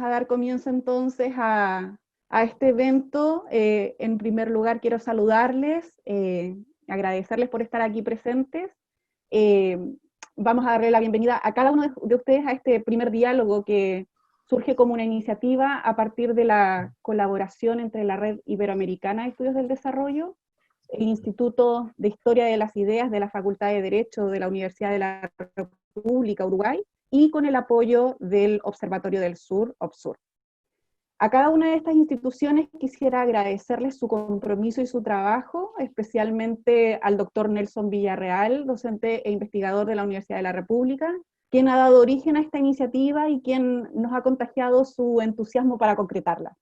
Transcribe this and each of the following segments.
a dar comienzo entonces a este evento. En primer lugar quiero saludarles, agradecerles por estar aquí presentes. Vamos a darle la bienvenida a cada uno de ustedes a este primer diálogo que surge como una iniciativa a partir de la colaboración entre la Red Iberoamericana de Estudios del Desarrollo, el Instituto de Historia de las Ideas de la Facultad de Derecho de la Universidad de la República Uruguay, y con el apoyo del Observatorio del Sur, OBSUR. A cada una de estas instituciones quisiera agradecerles su compromiso y su trabajo, especialmente al doctor Nelson Villarreal, docente e investigador de la Universidad de la República, quien ha dado origen a esta iniciativa y quien nos ha contagiado su entusiasmo para concretarla.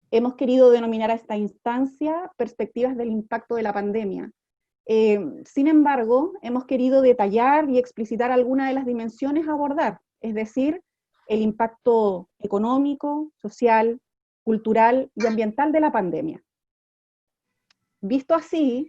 Hemos querido denominar a esta instancia perspectivas del impacto de la pandemia. Sin embargo, hemos querido detallar y explicitar algunas de las dimensiones a abordar, es decir, el impacto económico, social, cultural y ambiental de la pandemia. Visto así,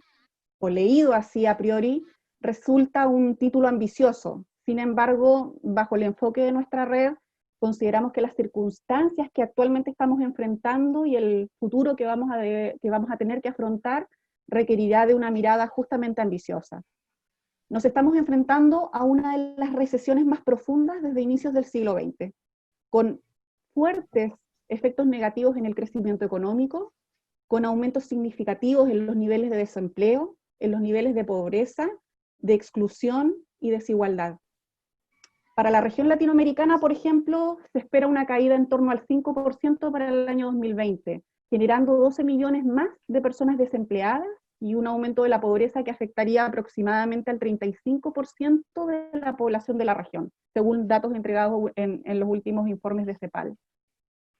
o leído así a priori, resulta un título ambicioso. Sin embargo, bajo el enfoque de nuestra red, consideramos que las circunstancias que actualmente estamos enfrentando y el futuro que vamos a tener que afrontar requerirá de una mirada justamente ambiciosa. Nos estamos enfrentando a una de las recesiones más profundas desde inicios del siglo XX, con fuertes efectos negativos en el crecimiento económico, con aumentos significativos en los niveles de desempleo, en los niveles de pobreza, de exclusión y desigualdad. Para la región latinoamericana, por ejemplo, se espera una caída en torno al 5% para el año 2020, generando 12 millones más de personas desempleadas y un aumento de la pobreza que afectaría aproximadamente al 35% de la población de la región, según datos entregados en los últimos informes de CEPAL.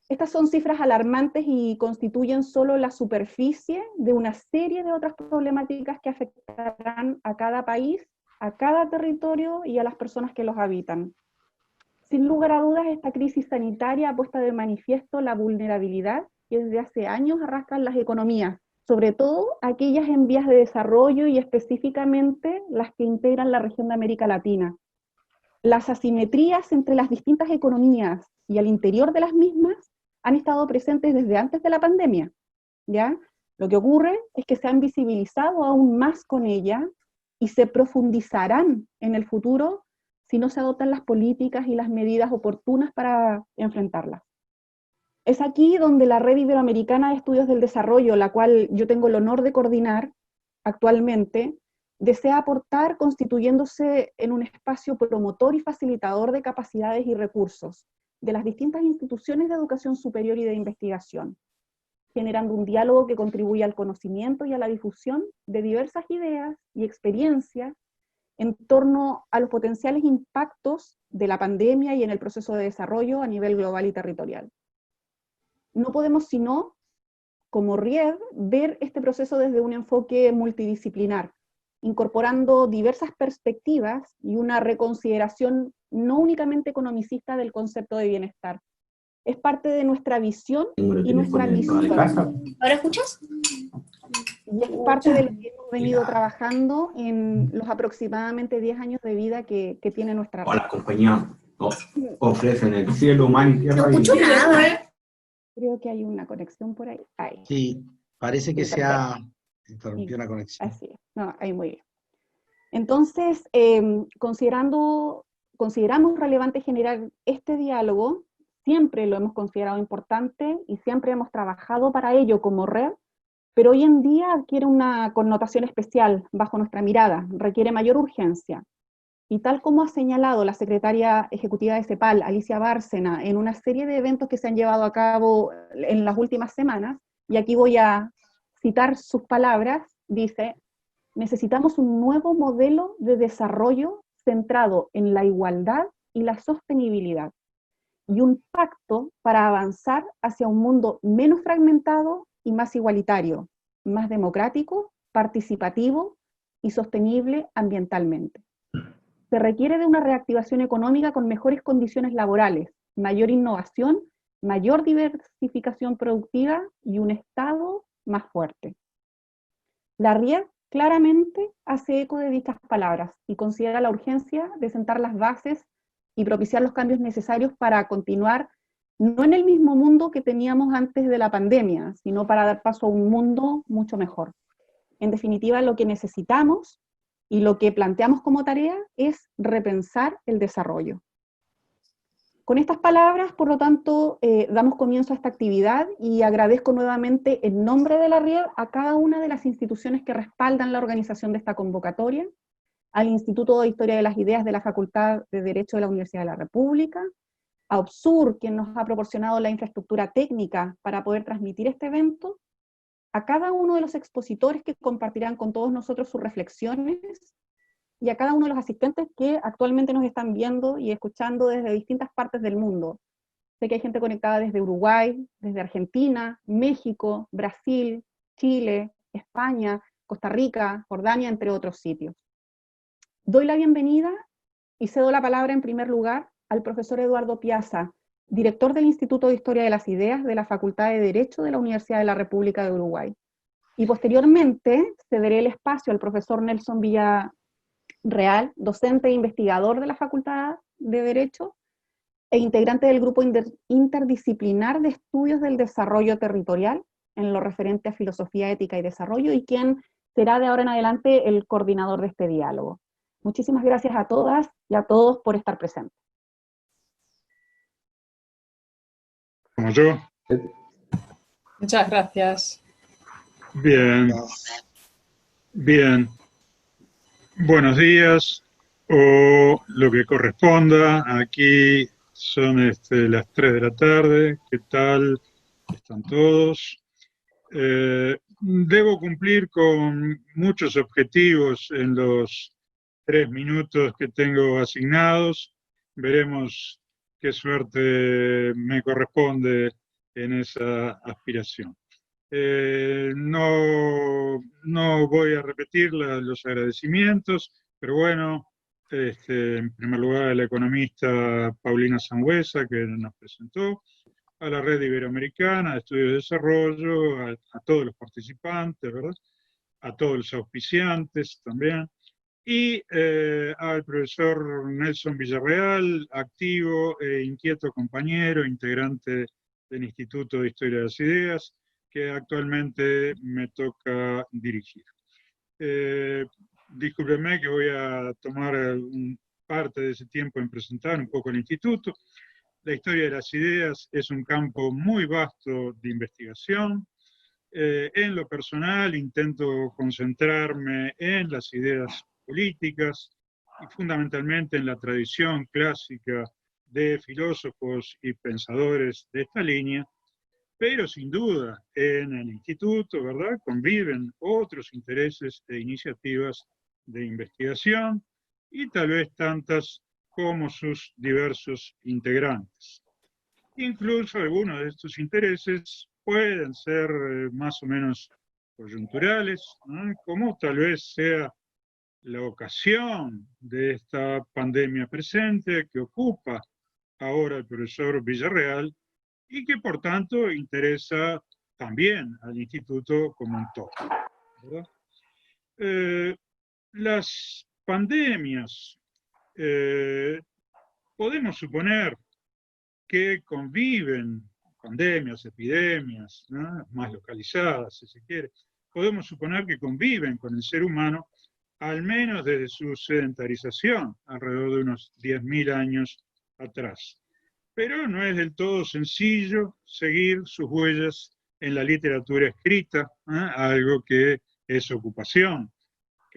Estas son cifras alarmantes y constituyen solo la superficie de una serie de otras problemáticas que afectarán a cada país, a cada territorio y a las personas que los habitan. Sin lugar a dudas, esta crisis sanitaria ha puesto de manifiesto la vulnerabilidad que desde hace años arrastran las economías, sobre todo aquellas en vías de desarrollo y específicamente las que integran la región de América Latina. Las asimetrías entre las distintas economías y al interior de las mismas han estado presentes desde antes de la pandemia, ¿ya? Lo que ocurre es que se han visibilizado aún más con ella y se profundizarán en el futuro si no se adoptan las políticas y las medidas oportunas para enfrentarlas. Es aquí donde la Red Iberoamericana de Estudios del Desarrollo, la cual yo tengo el honor de coordinar actualmente, desea aportar constituyéndose en un espacio promotor y facilitador de capacidades y recursos de las distintas instituciones de educación superior y de investigación, generando un diálogo que contribuya al conocimiento y a la difusión de diversas ideas y experiencias en torno a los potenciales impactos de la pandemia y en el proceso de desarrollo a nivel global y territorial. No podemos sino, como RIED, ver este proceso desde un enfoque multidisciplinar, incorporando diversas perspectivas y una reconsideración no únicamente economicista del concepto de bienestar. Es parte de nuestra visión y nuestra misión. ¿Ahora escuchas? Y es parte de lo que hemos venido trabajando en los aproximadamente 10 años de vida que tiene nuestra red. La compañía ofrecen el cielo, mar y tierra. No escucho nada. Creo que hay una conexión por ahí. Ahí. Sí, parece que se ha interrumpido la conexión. Así es. No, ahí muy bien. Entonces, consideramos relevante generar este diálogo, siempre lo hemos considerado importante y siempre hemos trabajado para ello como red, pero hoy en día adquiere una connotación especial bajo nuestra mirada, requiere mayor urgencia. Y tal como ha señalado la secretaria ejecutiva de CEPAL, Alicia Bárcena, en una serie de eventos que se han llevado a cabo en las últimas semanas, y aquí voy a citar sus palabras, dice: necesitamos un nuevo modelo de desarrollo centrado en la igualdad y la sostenibilidad, y un pacto para avanzar hacia un mundo menos fragmentado y más igualitario, más democrático, participativo y sostenible ambientalmente. Se requiere de una reactivación económica con mejores condiciones laborales, mayor innovación, mayor diversificación productiva y un Estado más fuerte. La RIED claramente hace eco de dichas palabras y considera la urgencia de sentar las bases y propiciar los cambios necesarios para continuar no en el mismo mundo que teníamos antes de la pandemia, sino para dar paso a un mundo mucho mejor. En definitiva, lo que necesitamos y lo que planteamos como tarea es repensar el desarrollo. Con estas palabras, por lo tanto, damos comienzo a esta actividad y agradezco nuevamente en nombre de la RIEB a cada una de las instituciones que respaldan la organización de esta convocatoria, al Instituto de Historia de las Ideas de la Facultad de Derecho de la Universidad de la República, a OBSUR, quien nos ha proporcionado la infraestructura técnica para poder transmitir este evento, a cada uno de los expositores que compartirán con todos nosotros sus reflexiones, y a cada uno de los asistentes que actualmente nos están viendo y escuchando desde distintas partes del mundo. Sé que hay gente conectada desde Uruguay, desde Argentina, México, Brasil, Chile, España, Costa Rica, Jordania, entre otros sitios. Doy la bienvenida y cedo la palabra en primer lugar al profesor Eduardo Piazza, director del Instituto de Historia de las Ideas de la Facultad de Derecho de la Universidad de la República de Uruguay. Y posteriormente cederé el espacio al profesor Nelson Villarreal, docente e investigador de la Facultad de Derecho e integrante del grupo interdisciplinar de estudios del desarrollo territorial en lo referente a filosofía, ética y desarrollo, y quien será de ahora en adelante el coordinador de este diálogo. Muchísimas gracias a todas y a todos por estar presentes. ¿Como yo? Muchas gracias. Bien. Bien. Buenos días, o lo que corresponda. Aquí son las 3 de la tarde. ¿Qué tal están todos? Debo cumplir con muchos objetivos en los 3 minutos que tengo asignados. Veremos qué suerte me corresponde en esa aspiración. No voy a repetir los agradecimientos, pero bueno, en primer lugar a la economista Paulina Sangüesa, que nos presentó, a la Red Iberoamericana de Estudios de Desarrollo, a todos los participantes, ¿verdad? A todos los auspiciantes también, y al profesor Nelson Villarreal, activo e inquieto compañero, integrante del Instituto de Historia de las Ideas, que actualmente me toca dirigir. Discúlpenme que voy a tomar parte de ese tiempo en presentar un poco el instituto. La historia de las ideas es un campo muy vasto de investigación. En lo personal intento concentrarme en las ideas políticas y fundamentalmente en la tradición clásica de filósofos y pensadores de esta línea, pero sin duda en el instituto, ¿verdad?, conviven otros intereses e iniciativas de investigación y tal vez tantas como sus diversos integrantes. Incluso algunos de estos intereses pueden ser más o menos coyunturales, ¿no?, como tal vez sea la ocasión de esta pandemia presente que ocupa ahora el profesor Villarreal, y que por tanto interesa también al instituto como un todo, ¿verdad? Las pandemias, podemos suponer que conviven, pandemias, epidemias, ¿no?, más localizadas, si se quiere, podemos suponer que conviven con el ser humano al menos desde su sedentarización, alrededor de unos 10.000 años atrás. Pero no es del todo sencillo seguir sus huellas en la literatura escrita, algo que es ocupación,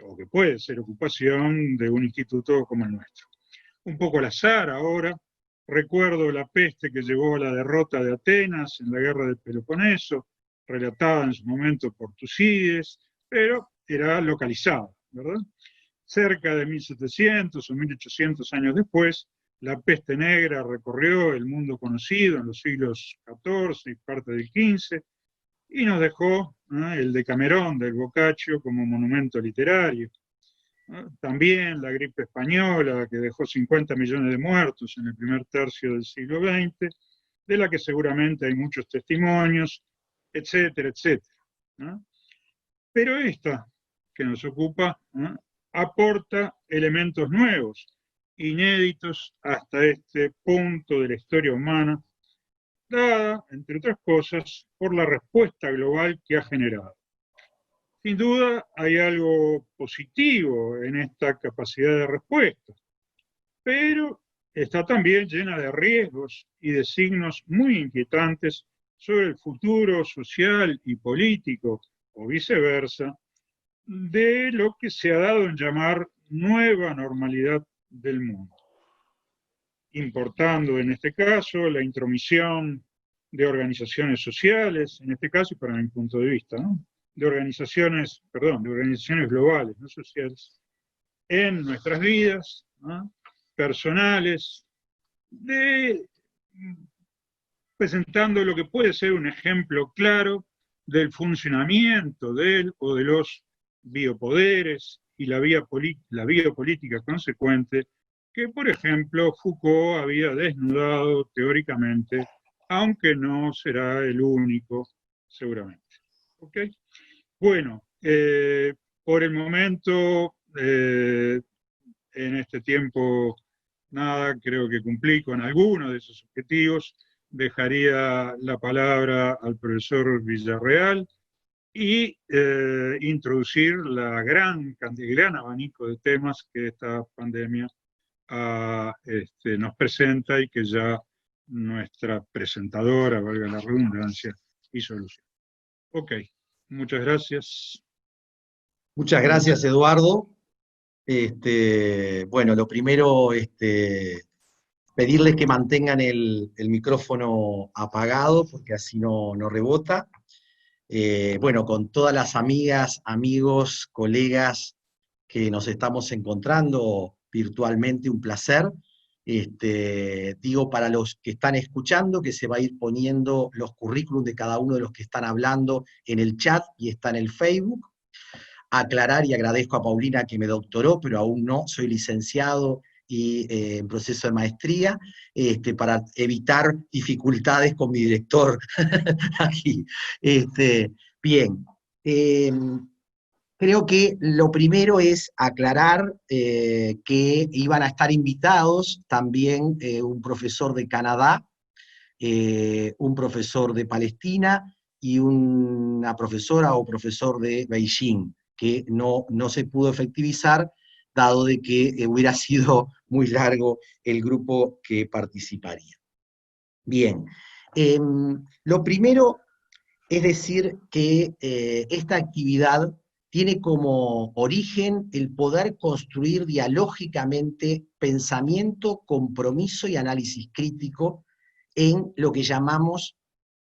o que puede ser ocupación de un instituto como el nuestro. Un poco al azar ahora, recuerdo la peste que llevó a la derrota de Atenas en la guerra del Peloponeso, relatada en su momento por Tucídides, pero era localizada, ¿verdad? Cerca de 1700 o 1800 años después, la peste negra recorrió el mundo conocido en los siglos XIV y parte del XV, y nos dejó el Decamerón del Boccaccio como monumento literario. También la gripe española, que dejó 50 millones de muertos en el primer tercio del siglo XX, de la que seguramente hay muchos testimonios, etcétera, etcétera, ¿no? Pero esta que nos ocupa, ¿no?, aporta elementos nuevos, inéditos hasta este punto de la historia humana, dada, entre otras cosas, por la respuesta global que ha generado. Sin duda hay algo positivo en esta capacidad de respuesta, pero está también llena de riesgos y de signos muy inquietantes sobre el futuro social y político, o viceversa, de lo que se ha dado en llamar nueva normalidad del mundo, importando en este caso la intromisión de organizaciones sociales, en este caso y para mi punto de vista, ¿no? de organizaciones globales, no sociales, en nuestras vidas, ¿no? personales, presentando lo que puede ser un ejemplo claro del funcionamiento del o de los biopoderes y la biopolítica consecuente que, por ejemplo, Foucault había desnudado teóricamente, aunque no será el único, seguramente. ¿Ok? Bueno, por el momento, en este tiempo, nada, creo que cumplí con algunos de esos objetivos. Dejaría la palabra al profesor Villarreal y introducir el gran abanico de temas que esta pandemia nos presenta y que ya nuestra presentadora, valga la redundancia, hizo alusión. Ok, muchas gracias. Muchas gracias, Eduardo. Bueno, lo primero, pedirles que mantengan el micrófono apagado, porque así no rebota. Bueno, con todas las amigas, amigos, colegas que nos estamos encontrando virtualmente, un placer. Digo para los que están escuchando que se va a ir poniendo los currículums de cada uno de los que están hablando en el chat y está en el Facebook. Aclarar, y agradezco a Paulina que me doctoró, pero aún no, soy licenciado y en proceso de maestría, para evitar dificultades con mi director aquí. Bien, creo que lo primero es aclarar que iban a estar invitados también un profesor de Canadá, un profesor de Palestina y una profesora o profesor de Beijing, que no se pudo efectivizar, dado de que hubiera sido muy largo el grupo que participaría. Bien, lo primero es decir que esta actividad tiene como origen el poder construir dialógicamente pensamiento, compromiso y análisis crítico en lo que llamamos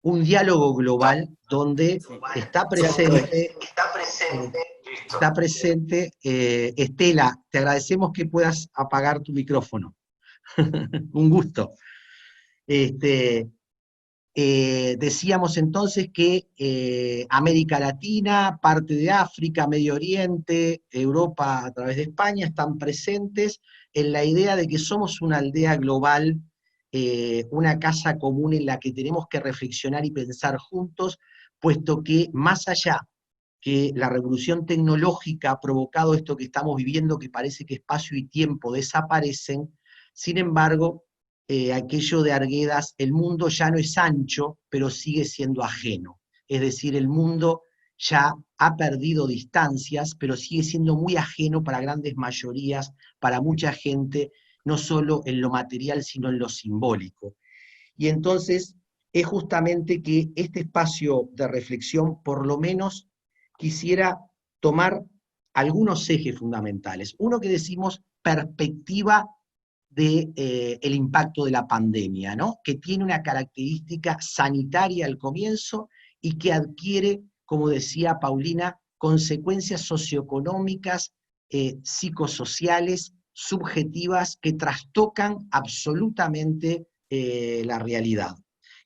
un diálogo global donde está presente, Estela, te agradecemos que puedas apagar tu micrófono. Un gusto. Decíamos entonces que América Latina, parte de África, Medio Oriente, Europa a través de España están presentes en la idea de que somos una aldea global, una casa común en la que tenemos que reflexionar y pensar juntos, puesto que más allá que la revolución tecnológica ha provocado esto que estamos viviendo, que parece que espacio y tiempo desaparecen, sin embargo, aquello de Arguedas, el mundo ya no es ancho, pero sigue siendo ajeno. Es decir, el mundo ya ha perdido distancias, pero sigue siendo muy ajeno para grandes mayorías, para mucha gente, no solo en lo material, sino en lo simbólico. Y entonces es justamente que este espacio de reflexión, por lo menos, quisiera tomar algunos ejes fundamentales. Uno que decimos perspectiva del impacto de la pandemia, ¿no? Que tiene una característica sanitaria al comienzo y que adquiere, como decía Paulina, consecuencias socioeconómicas, psicosociales, subjetivas, que trastocan absolutamente la realidad.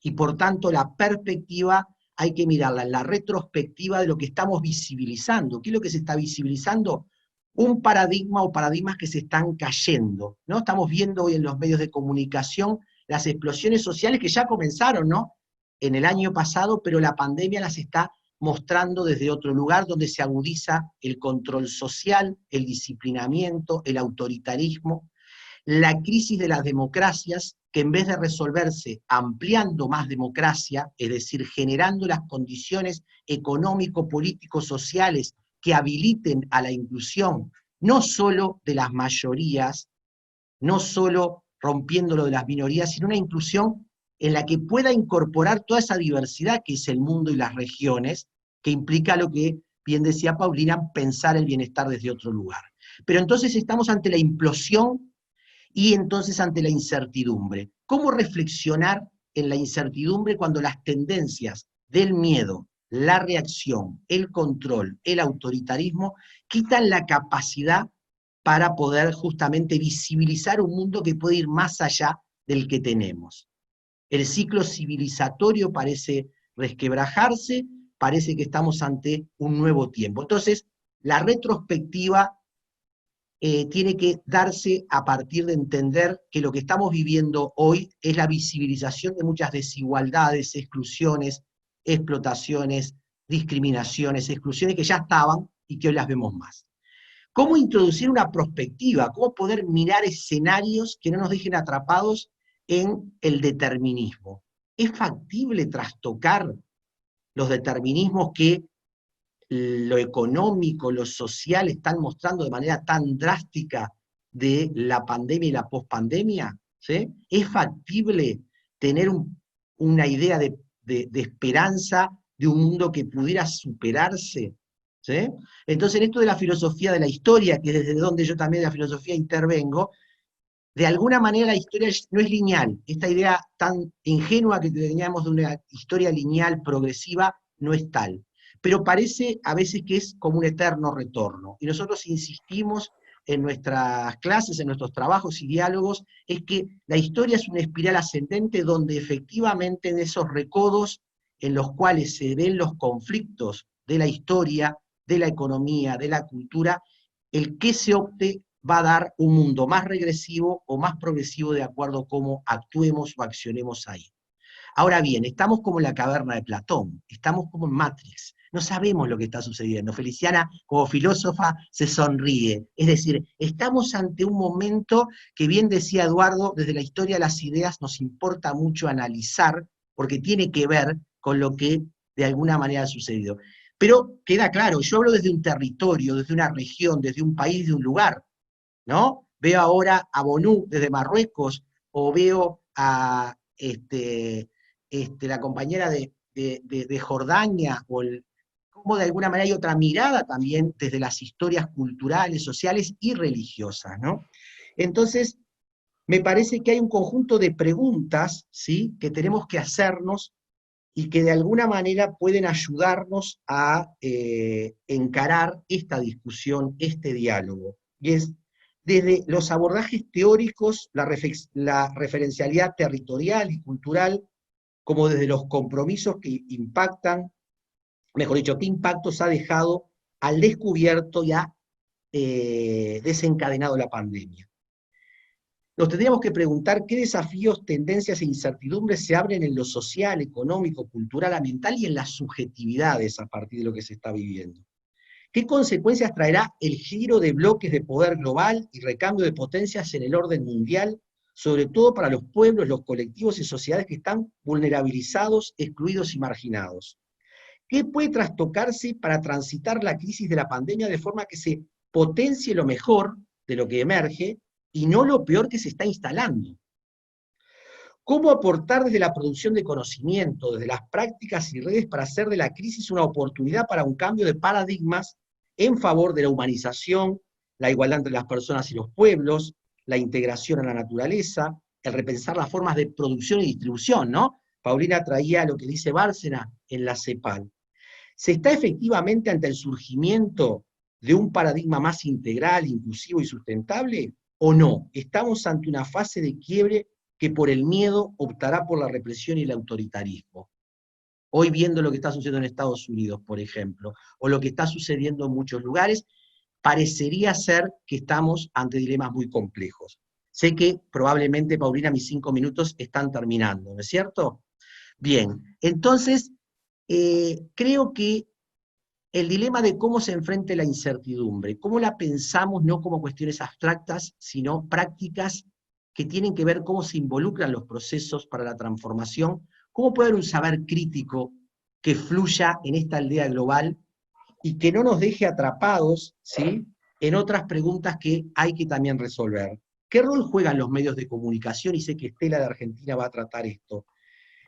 Y por tanto la perspectiva hay que mirarla en la retrospectiva de lo que estamos visibilizando. ¿Qué es lo que se está visibilizando? Un paradigma o paradigmas que se están cayendo, ¿no? Estamos viendo hoy en los medios de comunicación las explosiones sociales que ya comenzaron, ¿no? En el año pasado, pero la pandemia las está mostrando desde otro lugar donde se agudiza el control social, el disciplinamiento, el autoritarismo. la crisis de las democracias, que en vez de resolverse ampliando más democracia, es decir, generando las condiciones económico, político, sociales que habiliten a la inclusión, no solo de las mayorías, no solo rompiendo lo de las minorías, sino una inclusión en la que pueda incorporar toda esa diversidad que es el mundo y las regiones, que implica lo que bien decía Paulina, pensar el bienestar desde otro lugar. Pero entonces estamos ante la implosión y entonces ante la incertidumbre. ¿Cómo reflexionar en la incertidumbre cuando las tendencias del miedo, la reacción, el control, el autoritarismo, quitan la capacidad para poder justamente visibilizar un mundo que puede ir más allá del que tenemos? El ciclo civilizatorio parece resquebrajarse, parece que estamos ante un nuevo tiempo. Entonces, la retrospectiva tiene que darse a partir de entender que lo que estamos viviendo hoy es la visibilización de muchas desigualdades, exclusiones, explotaciones, discriminaciones, exclusiones que ya estaban y que hoy las vemos más. ¿Cómo introducir una perspectiva? ¿Cómo poder mirar escenarios que no nos dejen atrapados en el determinismo? ¿Es factible trastocar los determinismos que lo económico, lo social están mostrando de manera tan drástica de la pandemia y la pospandemia? ¿Sí? ¿Es factible tener una idea de esperanza de un mundo que pudiera superarse? ¿Sí? Entonces, en esto de la filosofía de la historia, que es desde donde yo también de la filosofía intervengo, de alguna manera la historia no es lineal. Esta idea tan ingenua que teníamos de una historia lineal, progresiva, no es tal. Pero parece a veces que es como un eterno retorno. Y nosotros insistimos en nuestras clases, en nuestros trabajos y diálogos, es que la historia es una espiral ascendente donde efectivamente en esos recodos en los cuales se ven los conflictos de la historia, de la economía, de la cultura, el que se opte va a dar un mundo más regresivo o más progresivo de acuerdo a cómo actuemos o accionemos ahí. Ahora bien, estamos como en la caverna de Platón, estamos como en Matrix, no sabemos lo que está sucediendo. Feliciana, como filósofa, se sonríe. Es decir, estamos ante un momento que, bien decía Eduardo, desde la historia de las ideas nos importa mucho analizar, porque tiene que ver con lo que de alguna manera ha sucedido. Pero queda claro, yo hablo desde un territorio, desde una región, desde un país, de un lugar, ¿no? Veo ahora a Bonú desde Marruecos, o veo a la compañera de Jordania, o como de alguna manera hay otra mirada también desde las historias culturales, sociales y religiosas, ¿no? Entonces, me parece que hay un conjunto de preguntas, ¿sí?, que tenemos que hacernos y que de alguna manera pueden ayudarnos a encarar esta discusión, este diálogo. Y es desde los abordajes teóricos, la referencialidad territorial y cultural, como desde los compromisos que impactan, mejor dicho, qué impactos ha dejado al descubierto y ha desencadenado la pandemia. Nos tendríamos que preguntar qué desafíos, tendencias e incertidumbres se abren en lo social, económico, cultural, ambiental y en las subjetividades a partir de lo que se está viviendo. ¿Qué consecuencias traerá el giro de bloques de poder global y recambio de potencias en el orden mundial, sobre todo para los pueblos, los colectivos y sociedades que están vulnerabilizados, excluidos y marginados? ¿Qué puede trastocarse para transitar la crisis de la pandemia de forma que se potencie lo mejor de lo que emerge y no lo peor que se está instalando? ¿Cómo aportar desde la producción de conocimiento, desde las prácticas y redes para hacer de la crisis una oportunidad para un cambio de paradigmas en favor de la humanización, la igualdad entre las personas y los pueblos, la integración a la naturaleza, el repensar las formas de producción y distribución, ¿no? Paulina traía lo que dice Bárcena en la CEPAL. ¿Se está efectivamente ante el surgimiento de un paradigma más integral, inclusivo y sustentable? ¿O no? ¿Estamos ante una fase de quiebre que por el miedo optará por la represión y el autoritarismo? Hoy, viendo lo que está sucediendo en Estados Unidos, por ejemplo, o lo que está sucediendo en muchos lugares, parecería ser que estamos ante dilemas muy complejos. Sé que probablemente, Paulina, mis 5 minutos están terminando, ¿no es cierto? Bien, entonces, creo que el dilema de cómo se enfrenta la incertidumbre, cómo la pensamos no como cuestiones abstractas, sino prácticas que tienen que ver cómo se involucran los procesos para la transformación, cómo puede haber un saber crítico que fluya en esta aldea global y que no nos deje atrapados, ¿sí?, en otras preguntas que hay que también resolver. ¿Qué rol juegan los medios de comunicación? Y sé que Estela de Argentina va a tratar esto.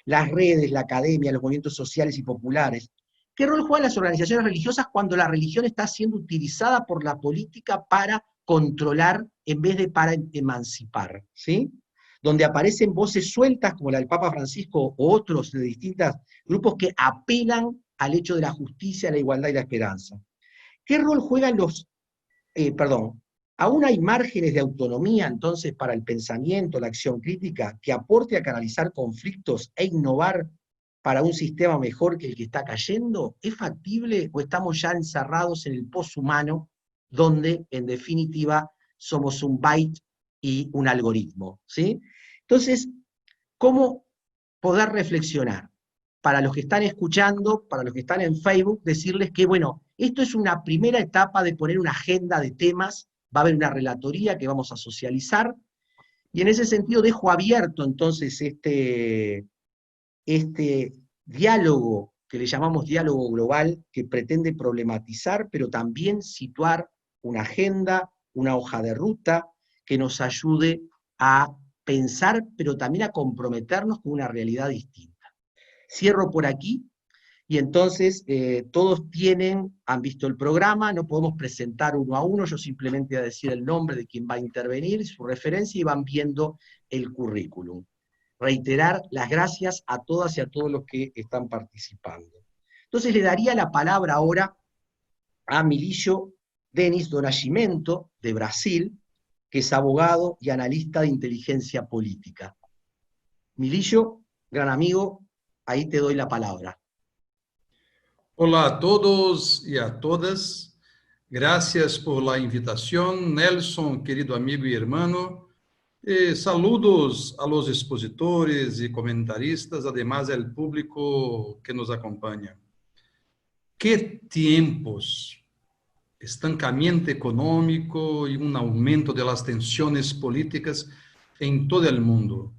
Las redes, la academia, los movimientos sociales y populares. ¿Qué rol juegan las organizaciones religiosas cuando la religión está siendo utilizada por la política para controlar en vez de para emancipar? ¿Sí? Donde aparecen voces sueltas, como la del Papa Francisco o otros de distintos grupos que apelan al hecho de la justicia, la igualdad y la esperanza. ¿Qué rol juegan aún hay márgenes de autonomía entonces para el pensamiento, la acción crítica, que aporte a canalizar conflictos e innovar para un sistema mejor que el que está cayendo? ¿Es factible o estamos ya encerrados en el poshumano, donde en definitiva somos un byte y un algoritmo? ¿Sí? Entonces, ¿cómo poder reflexionar? Para los que están escuchando, para los que están en Facebook, decirles que, bueno, esto es una primera etapa de poner una agenda de temas, va a haber una relatoría que vamos a socializar, y en ese sentido dejo abierto entonces este diálogo, que le llamamos diálogo global, que pretende problematizar, pero también situar una agenda, una hoja de ruta, que nos ayude a pensar, pero también a comprometernos con una realidad distinta. Cierro por aquí, y entonces todos han visto el programa, no podemos presentar uno a uno, yo simplemente voy a decir el nombre de quien va a intervenir, su referencia, y van viendo el currículum. Reiterar las gracias a todas y a todos los que están participando. Entonces le daría la palabra ahora a Milício Denis do Nascimento, de Brasil, que es abogado y analista de inteligencia política. Milício, gran amigo, ahí te doy la palabra. Olá a todos e a todas. Gracias por la invitación, Nelson, querido amigo y hermano. Saludos a los expositores y comentaristas, además del público que nos acompaña. ¿Qué tiempos? Estancamiento económico y un aumento de las tensiones políticas en todo el mundo.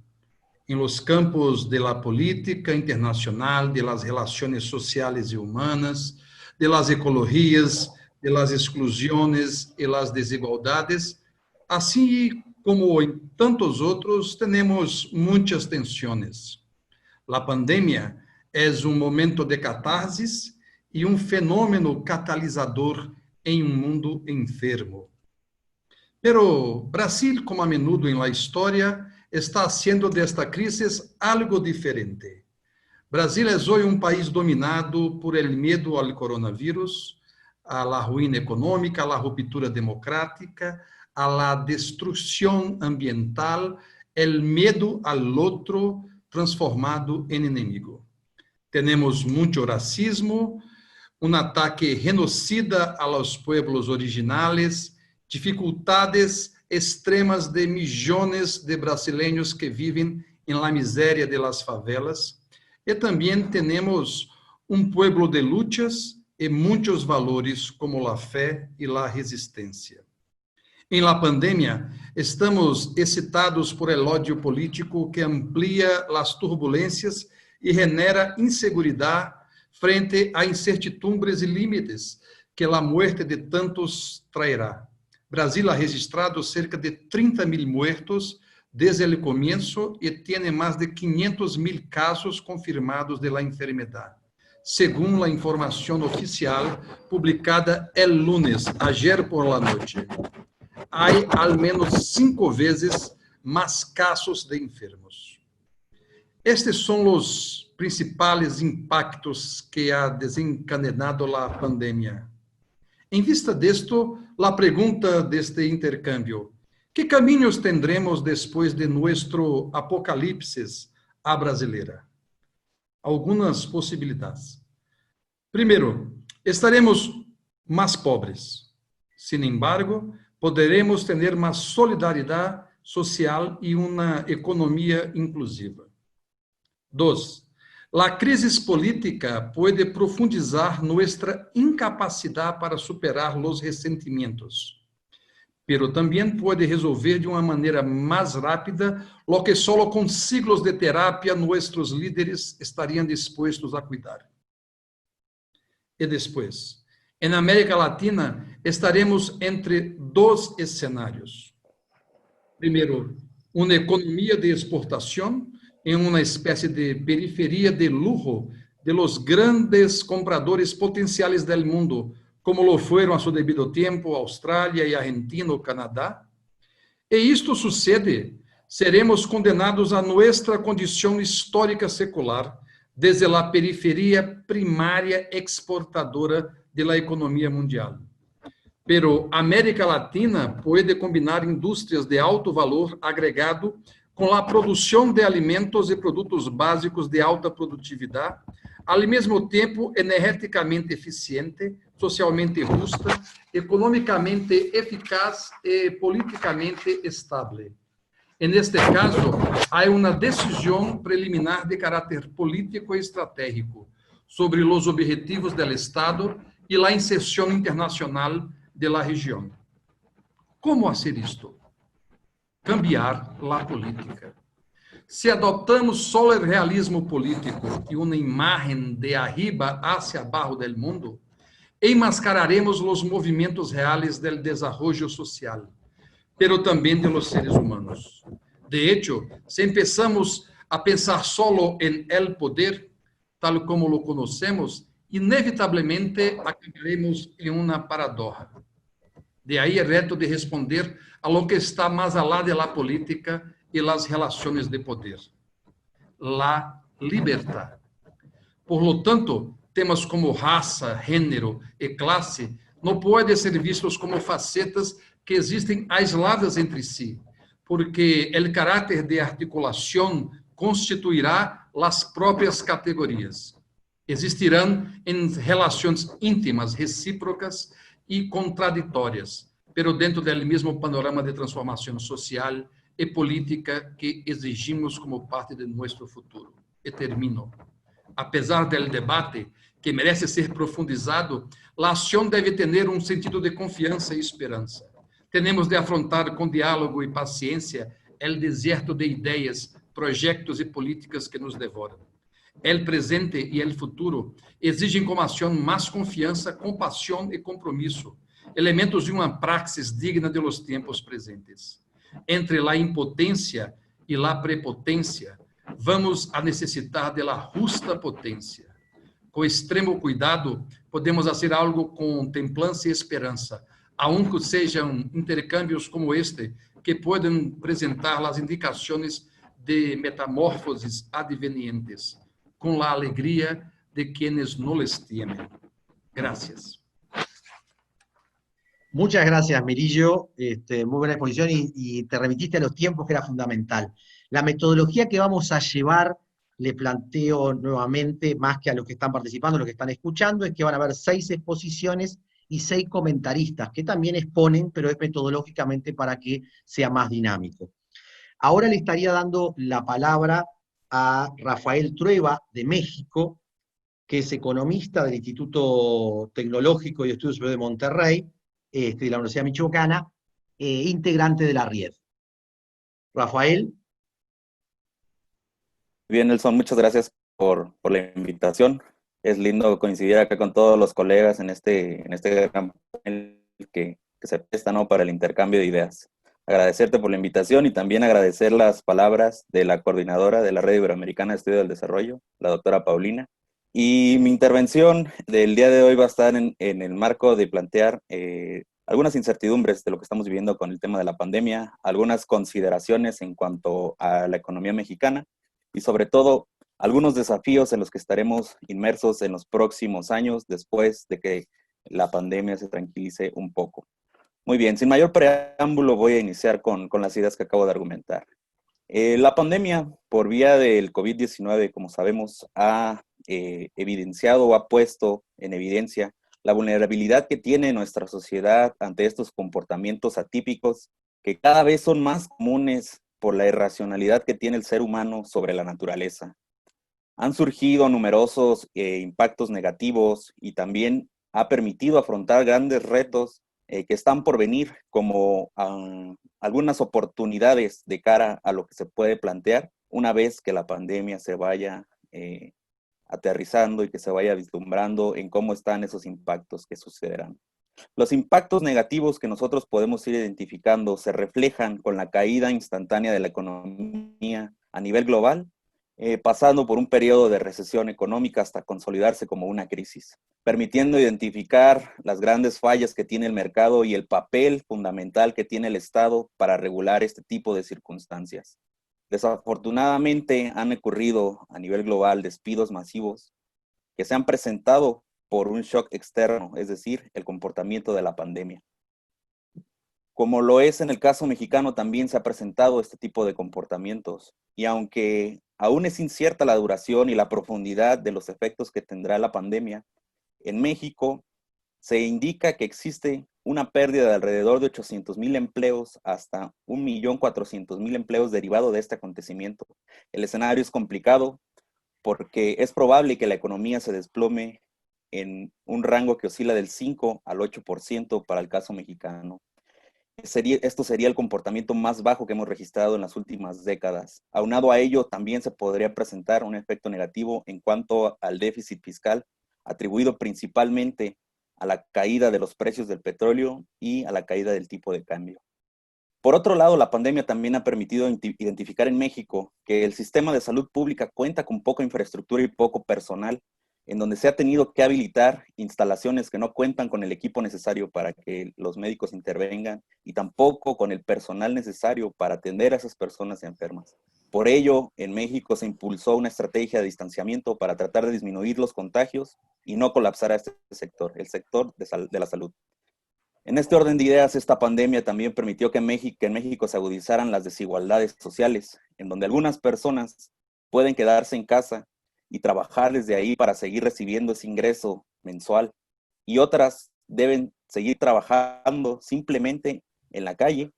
En los campos de la política internacional, de las relaciones sociales y humanas, de las ecologías, de las exclusiones y las desigualdades, así como en tantos otros, tenemos muchas tensiones. La pandemia es un momento de catarsis y un fenómeno catalizador en un mundo enfermo. Pero Brasil, como a menudo en la historia, está haciendo de esta crisis algo diferente. Brasil es hoy un país dominado por el miedo al coronavirus, a la ruina económica, a la ruptura democrática, a la destrucción ambiental, el miedo al otro transformado en enemigo. Tenemos mucho racismo, un ataque genocida a los pueblos originales, dificultades extremas de millones de brasileños que viven en la miseria de las favelas. Y también tenemos un pueblo de luchas y muchos valores como la fe y la resistencia. En la pandemia, estamos excitados por el odio político que amplía las turbulencias y genera inseguridad frente a incertidumbres y límites que la muerte de tantos traerá. Brasil ha registrado cerca de 30.000 muertos desde el comienzo y tiene más de 500.000 casos confirmados de la enfermedad, según la información oficial publicada el lunes, ayer por la noche. Hay al menos 5 veces más casos de enfermos. Estes son los principales impactos que ha desencadenado la pandemia. En vista de esto, la pregunta de este intercambio: ¿qué caminos tendremos después de nuestro apocalipsis a brasileira? Algunas posibilidades. Primero, estaremos más pobres. Sin embargo, poderemos tener más solidaridad social y una economía inclusiva. 2. La crisis política puede profundizar nuestra incapacidad para superar los resentimientos. pero también puede resolver de una manera más rápida lo que solo con siglos de terapia nuestros líderes estarían dispuestos a cuidar. Y después, en América Latina estaremos entre dos escenarios. Primero, una economía de exportación en una especie de periferia de lujo de los grandes compradores potenciales del mundo, como lo fueron a su debido tiempo Australia y Argentina o Canadá. E isto sucede, seremos condenados a nuestra condición histórica secular desde la periferia primaria exportadora de la economía mundial. Pero América Latina puede combinar industrias de alto valor agregado com a produção de alimentos e produtos básicos de alta produtividade, ao mesmo tempo energeticamente eficiente, socialmente justa, economicamente eficaz e politicamente estável. Neste caso, há uma decisão preliminar de caráter político e estratégico sobre os objetivos do Estado e a inserção internacional da região. Como fazer isto? Cambiar a política. Se adotamos só o realismo político e uma imagem de arriba hacia abaixo do mundo, enmascararemos os movimentos reais do desenvolvimento social, pero também de los seres humanos. De hecho, se empezamos a pensar solo en el poder, tal como lo conocemos, inevitablemente acabaremos em uma paradoja. De aí o reto de responder a lo que está mais alá de la política e las relações de poder. La libertad. Por lo tanto, temas como raça, gênero e classe não podem ser vistos como facetas que existem aisladas entre si, porque o caráter de articulação constituirá as próprias categorias. Existirão em relações íntimas, recíprocas e contraditórias, pero dentro do mesmo panorama de transformação social e política que exigimos como parte de nosso futuro. E termino. Apesar do debate que merece ser profundizado, a ação deve ter um sentido de confiança e esperança. Temos de afrontar com diálogo e paciência o deserto de ideias, projetos e políticas que nos devoram. O presente e o futuro exigem como ação mais confiança, compaixão e compromisso, elementos de uma praxis digna de los tempos presentes. Entre a impotência e a prepotência, vamos a necessitar de la justa potência. Com extremo cuidado, podemos fazer algo com templança e esperança, aunque sejam intercâmbios como este, que podem apresentar as indicações de metamorfoses advenientes, com a alegria de quienes no les temen. Gracias. Muchas gracias, Mirillo. Muy buena exposición y te remitiste a los tiempos, que era fundamental. La metodología que vamos a llevar, le planteo nuevamente, más que a los que están participando, a los que están escuchando, es que van a haber 6 exposiciones y 6 comentaristas, que también exponen, pero es metodológicamente para que sea más dinámico. Ahora le estaría dando la palabra a Rafael Trueba, de México, que es economista del Instituto Tecnológico y Estudios Superiores de Monterrey, de la Universidad Michoacana, integrante de la RIED. Rafael. Bien, Nelson, muchas gracias por la invitación. Es lindo coincidir acá con todos los colegas en este gran panel que se presta, ¿no?, para el intercambio de ideas. Agradecerte por la invitación y también agradecer las palabras de la coordinadora de la Red Iberoamericana de Estudio del Desarrollo, la doctora Paulina. Y mi intervención del día de hoy va a estar en el marco de plantear algunas incertidumbres de lo que estamos viviendo con el tema de la pandemia, algunas consideraciones en cuanto a la economía mexicana y sobre todo algunos desafíos en los que estaremos inmersos en los próximos años después de que la pandemia se tranquilice un poco. Muy bien, sin mayor preámbulo voy a iniciar con las ideas que acabo de argumentar. La pandemia por vía del COVID-19, como sabemos, ha evidenciado o ha puesto en evidencia la vulnerabilidad que tiene nuestra sociedad ante estos comportamientos atípicos que cada vez son más comunes por la irracionalidad que tiene el ser humano sobre la naturaleza. Han surgido numerosos impactos negativos y también ha permitido afrontar grandes retos que están por venir, como algunas oportunidades de cara a lo que se puede plantear una vez que la pandemia se vaya aterrizando y que se vaya vislumbrando en cómo están esos impactos que sucederán. Los impactos negativos que nosotros podemos ir identificando se reflejan con la caída instantánea de la economía a nivel global, pasando por un periodo de recesión económica hasta consolidarse como una crisis, permitiendo identificar las grandes fallas que tiene el mercado y el papel fundamental que tiene el Estado para regular este tipo de circunstancias. Desafortunadamente han ocurrido a nivel global despidos masivos que se han presentado por un shock externo, es decir, el comportamiento de la pandemia. Como lo es en el caso mexicano, también se ha presentado este tipo de comportamientos. Y aunque aún es incierta la duración y la profundidad de los efectos que tendrá la pandemia, en México se indica que existe una pérdida de alrededor de 800,000 empleos hasta 1,400,000 empleos derivado de este acontecimiento. El escenario es complicado porque es probable que la economía se desplome en un rango que oscila del 5 al 8% para el caso mexicano. Esto sería el comportamiento más bajo que hemos registrado en las últimas décadas. Aunado a ello, también se podría presentar un efecto negativo en cuanto al déficit fiscal, atribuido principalmente a la caída de los precios del petróleo y a la caída del tipo de cambio. Por otro lado, la pandemia también ha permitido identificar en México que el sistema de salud pública cuenta con poca infraestructura y poco personal, en donde se ha tenido que habilitar instalaciones que no cuentan con el equipo necesario para que los médicos intervengan y tampoco con el personal necesario para atender a esas personas enfermas. Por ello, en México se impulsó una estrategia de distanciamiento para tratar de disminuir los contagios y no colapsar a este sector, el sector de la salud. En este orden de ideas, esta pandemia también permitió que en México se agudizaran las desigualdades sociales, en donde algunas personas pueden quedarse en casa y trabajar desde ahí para seguir recibiendo ese ingreso mensual, y otras deben seguir trabajando simplemente en la calle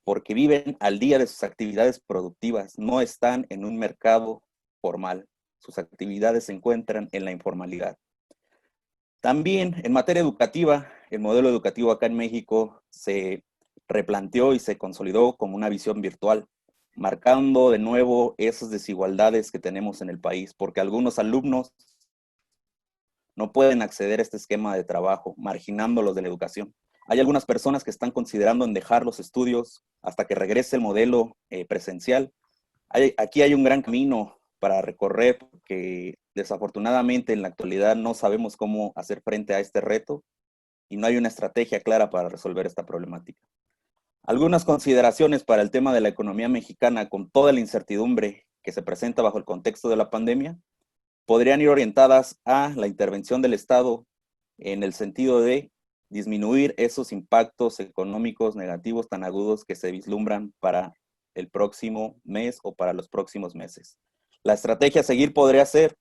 porque viven al día de sus actividades productivas, no están en un mercado formal, sus actividades se encuentran en la informalidad. También en materia educativa, el modelo educativo acá en México se replanteó y se consolidó como una visión virtual, marcando de nuevo esas desigualdades que tenemos en el país, porque algunos alumnos no pueden acceder a este esquema de trabajo, marginándolos de la educación. Hay algunas personas que están considerando en dejar los estudios hasta que regrese el modelo presencial. Aquí hay un gran camino para recorrer, porque desafortunadamente en la actualidad no sabemos cómo hacer frente a este reto y no hay una estrategia clara para resolver esta problemática. Algunas consideraciones para el tema de la economía mexicana, con toda la incertidumbre que se presenta bajo el contexto de la pandemia, podrían ir orientadas a la intervención del Estado en el sentido de disminuir esos impactos económicos negativos tan agudos que se vislumbran para el próximo mes o para los próximos meses. La estrategia a seguir podría ser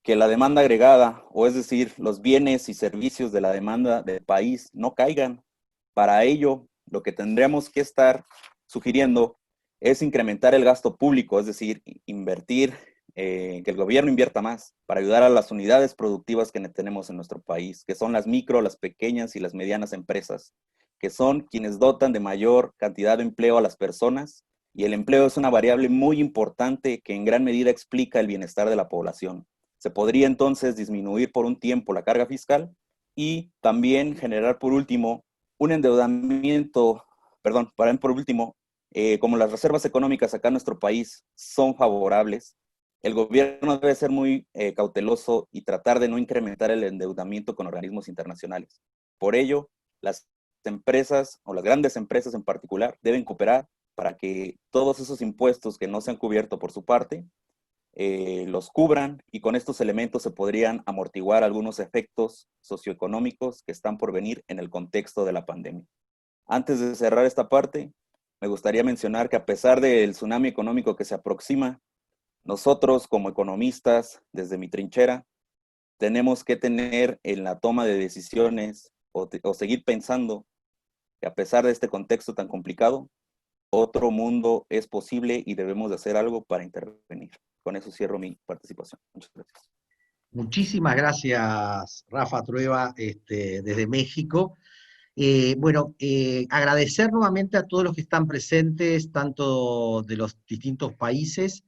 que la demanda agregada, o es decir, los bienes y servicios de la demanda del país no caigan. Para ello, lo que tendríamos que estar sugiriendo es incrementar el gasto público, es decir, invertir, que el gobierno invierta más para ayudar a las unidades productivas que tenemos en nuestro país, que son las micro, las pequeñas y las medianas empresas, que son quienes dotan de mayor cantidad de empleo a las personas, y el empleo es una variable muy importante que en gran medida explica el bienestar de la población. Se podría entonces disminuir por un tiempo la carga fiscal y también generar por último un endeudamiento, como las reservas económicas acá en nuestro país son favorables, el gobierno debe ser muy cauteloso y tratar de no incrementar el endeudamiento con organismos internacionales. Por ello, las empresas, o las grandes empresas en particular, deben cooperar para que todos esos impuestos que no se han cubierto por su parte, los cubran, y con estos elementos se podrían amortiguar algunos efectos socioeconómicos que están por venir en el contexto de la pandemia. Antes de cerrar esta parte, me gustaría mencionar que a pesar del tsunami económico que se aproxima, nosotros como economistas, desde mi trinchera, tenemos que tener en la toma de decisiones o seguir pensando que a pesar de este contexto tan complicado, otro mundo es posible y debemos de hacer algo para intervenir. Con eso cierro mi participación. Muchas gracias. Muchísimas gracias, Rafa Trueba, desde México. Agradecer nuevamente a todos los que están presentes, tanto de los distintos países.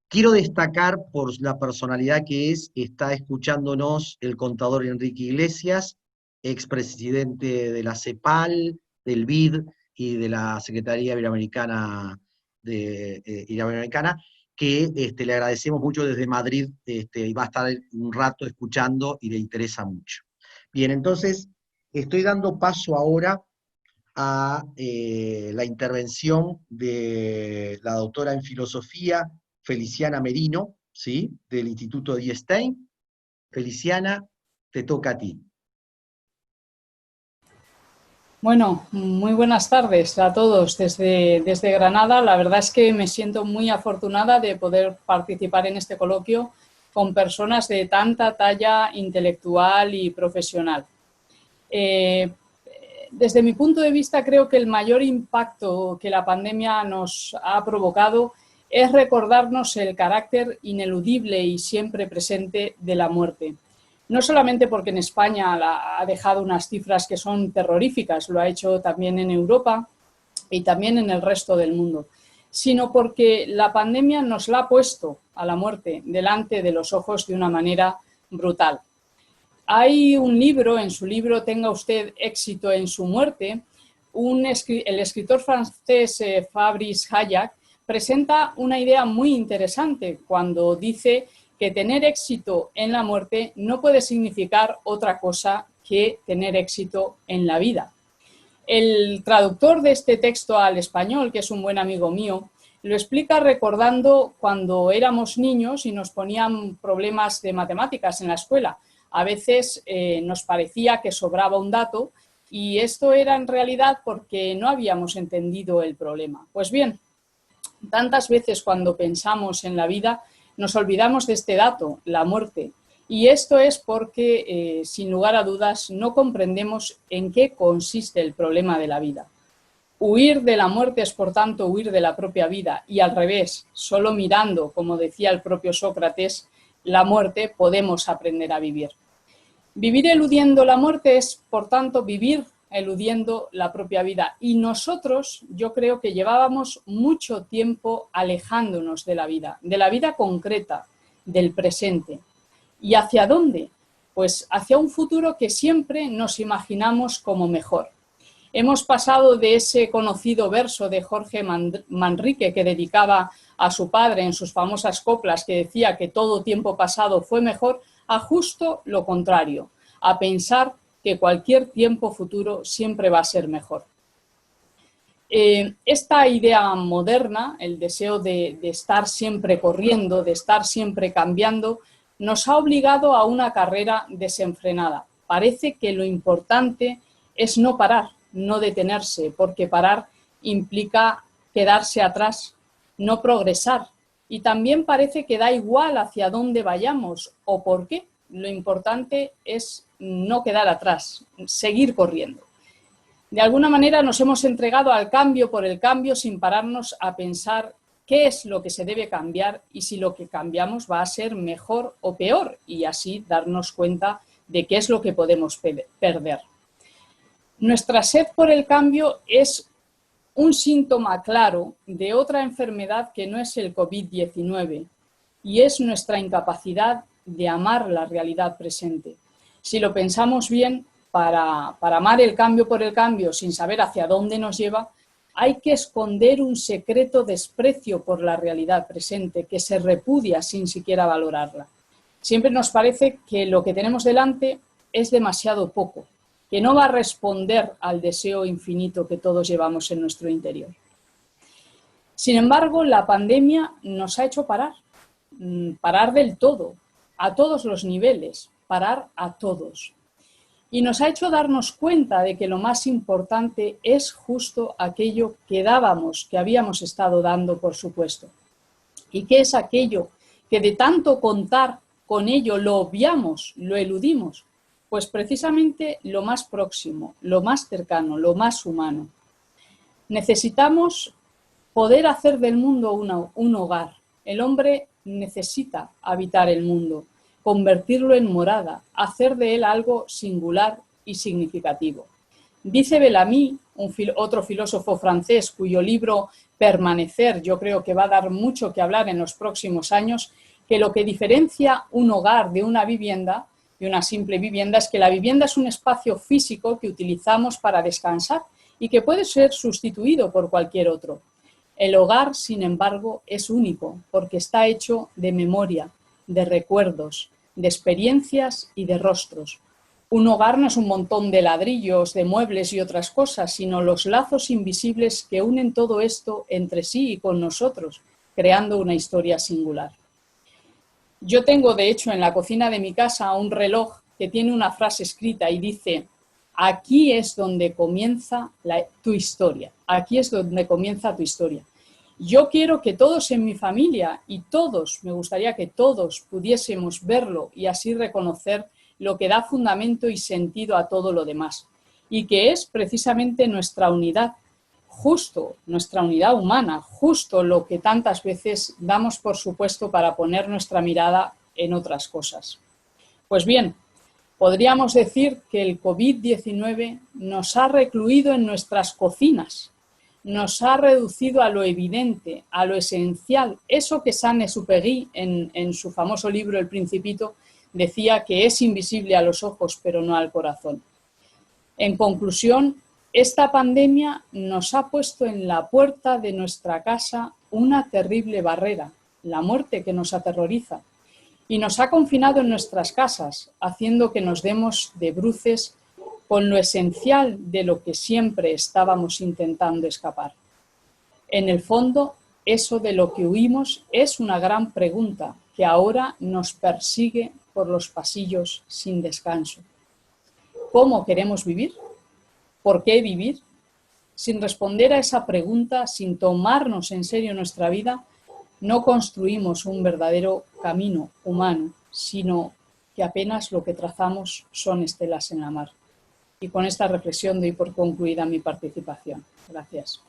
Quiero destacar por la personalidad que está escuchándonos el contador Enrique Iglesias, expresidente de la CEPAL, del BID y de la Secretaría Iberoamericana, que le agradecemos mucho desde Madrid, y va a estar un rato escuchando y le interesa mucho. Bien, entonces, estoy dando paso ahora a la intervención de la doctora en filosofía, Feliciana Merino, ¿sí? Del Instituto Die Stein. Feliciana, te toca a ti. Bueno, muy buenas tardes a todos desde Granada. La verdad es que me siento muy afortunada de poder participar en este coloquio con personas de tanta talla intelectual y profesional. Desde mi punto de vista, creo que el mayor impacto que la pandemia nos ha provocado es recordarnos el carácter ineludible y siempre presente de la muerte. No solamente porque en España ha dejado unas cifras que son terroríficas, lo ha hecho también en Europa y también en el resto del mundo, sino porque la pandemia nos la ha puesto a la muerte delante de los ojos de una manera brutal. Hay un libro, en su libro Tenga usted éxito en su muerte, el escritor francés Fabrice Hayak presenta una idea muy interesante cuando dice que tener éxito en la muerte no puede significar otra cosa que tener éxito en la vida. El traductor de este texto al español, que es un buen amigo mío, lo explica recordando cuando éramos niños y nos ponían problemas de matemáticas en la escuela. A veces nos parecía que sobraba un dato y esto era en realidad porque no habíamos entendido el problema. Pues bien, tantas veces cuando pensamos en la vida nos olvidamos de este dato, la muerte, y esto es porque, sin lugar a dudas, no comprendemos en qué consiste el problema de la vida. Huir de la muerte es, por tanto, huir de la propia vida, y al revés, solo mirando, como decía el propio Sócrates, la muerte podemos aprender a vivir. Vivir eludiendo la muerte es, por tanto, vivir eludiendo la propia vida. Y nosotros, yo creo que llevábamos mucho tiempo alejándonos de la vida concreta, del presente. ¿Y hacia dónde? Pues hacia un futuro que siempre nos imaginamos como mejor. Hemos pasado de ese conocido verso de Jorge Manrique que dedicaba a su padre en sus famosas coplas, que decía que todo tiempo pasado fue mejor, a justo lo contrario, a pensar que cualquier tiempo futuro siempre va a ser mejor. Esta idea moderna, el deseo de estar siempre corriendo, de estar siempre cambiando, nos ha obligado a una carrera desenfrenada. Parece que lo importante es no parar, no detenerse, porque parar implica quedarse atrás, no progresar. Y también parece que da igual hacia dónde vayamos o por qué. Lo importante es no quedar atrás, seguir corriendo. De alguna manera nos hemos entregado al cambio por el cambio sin pararnos a pensar qué es lo que se debe cambiar y si lo que cambiamos va a ser mejor o peor, y así darnos cuenta de qué es lo que podemos perder. Nuestra sed por el cambio es un síntoma claro de otra enfermedad que no es el COVID-19 y es nuestra incapacidad de amar la realidad presente. Si lo pensamos bien, para amar el cambio por el cambio sin saber hacia dónde nos lleva, hay que esconder un secreto desprecio por la realidad presente que se repudia sin siquiera valorarla. Siempre nos parece que lo que tenemos delante es demasiado poco, que no va a responder al deseo infinito que todos llevamos en nuestro interior. Sin embargo, la pandemia nos ha hecho parar del todo, a todos los niveles, parar a todos. Y nos ha hecho darnos cuenta de que lo más importante es justo aquello que dábamos, que habíamos estado dando por supuesto. ¿Y qué es aquello que de tanto contar con ello lo obviamos, lo eludimos? Pues precisamente lo más próximo, lo más cercano, lo más humano. Necesitamos poder hacer del mundo un hogar. El hombre necesita habitar el mundo, convertirlo en morada, hacer de él algo singular y significativo. Dice Bellamy, otro filósofo francés, cuyo libro Permanecer yo creo que va a dar mucho que hablar en los próximos años, que lo que diferencia un hogar de una vivienda, de una simple vivienda, es que la vivienda es un espacio físico que utilizamos para descansar y que puede ser sustituido por cualquier otro. El hogar, sin embargo, es único porque está hecho de memoria, de recuerdos, de experiencias y de rostros. Un hogar no es un montón de ladrillos, de muebles y otras cosas, sino los lazos invisibles que unen todo esto entre sí y con nosotros, creando una historia singular. Yo tengo, de hecho, en la cocina de mi casa un reloj que tiene una frase escrita y dice: aquí es donde comienza tu historia, aquí es donde comienza tu historia. Yo quiero que todos en mi familia y todos, me gustaría que todos pudiésemos verlo y así reconocer lo que da fundamento y sentido a todo lo demás, y que es precisamente nuestra unidad, justo nuestra unidad humana, justo lo que tantas veces damos por supuesto para poner nuestra mirada en otras cosas. Pues bien, podríamos decir que el COVID-19 nos ha recluido en nuestras cocinas, nos ha reducido a lo evidente, a lo esencial, eso que Saint-Exupéry en su famoso libro El Principito decía que es invisible a los ojos pero no al corazón. En conclusión, esta pandemia nos ha puesto en la puerta de nuestra casa una terrible barrera, la muerte que nos aterroriza, y nos ha confinado en nuestras casas, haciendo que nos demos de bruces con lo esencial de lo que siempre estábamos intentando escapar. En el fondo, eso de lo que huimos es una gran pregunta que ahora nos persigue por los pasillos sin descanso. ¿Cómo queremos vivir? ¿Por qué vivir? Sin responder a esa pregunta, sin tomarnos en serio nuestra vida, no construimos un verdadero camino humano, sino que apenas lo que trazamos son estelas en la mar. Y con esta reflexión doy por concluida mi participación. Gracias.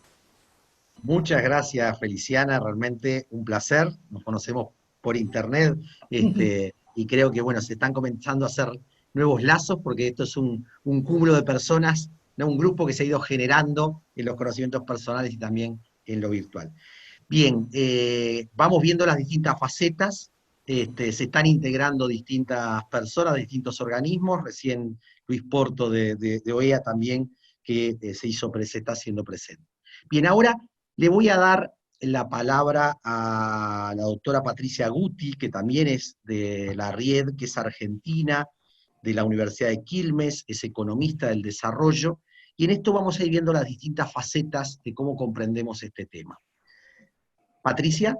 Muchas gracias, Feliciana, realmente un placer. Nos conocemos por internet y creo que bueno, se están comenzando a hacer nuevos lazos porque esto es un cúmulo de personas, ¿no? Un grupo que se ha ido generando en los conocimientos personales y también en lo virtual. Bien, vamos viendo las distintas facetas, se están integrando distintas personas, distintos organismos, recién Luis Porto de OEA también, que se está haciendo presente. Bien, ahora le voy a dar la palabra a la doctora Patricia Guti, que también es de la RIED, que es argentina, de la Universidad de Quilmes, es economista del desarrollo, y en esto vamos a ir viendo las distintas facetas de cómo comprendemos este tema. Patricia.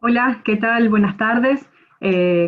Hola, ¿qué tal? Buenas tardes.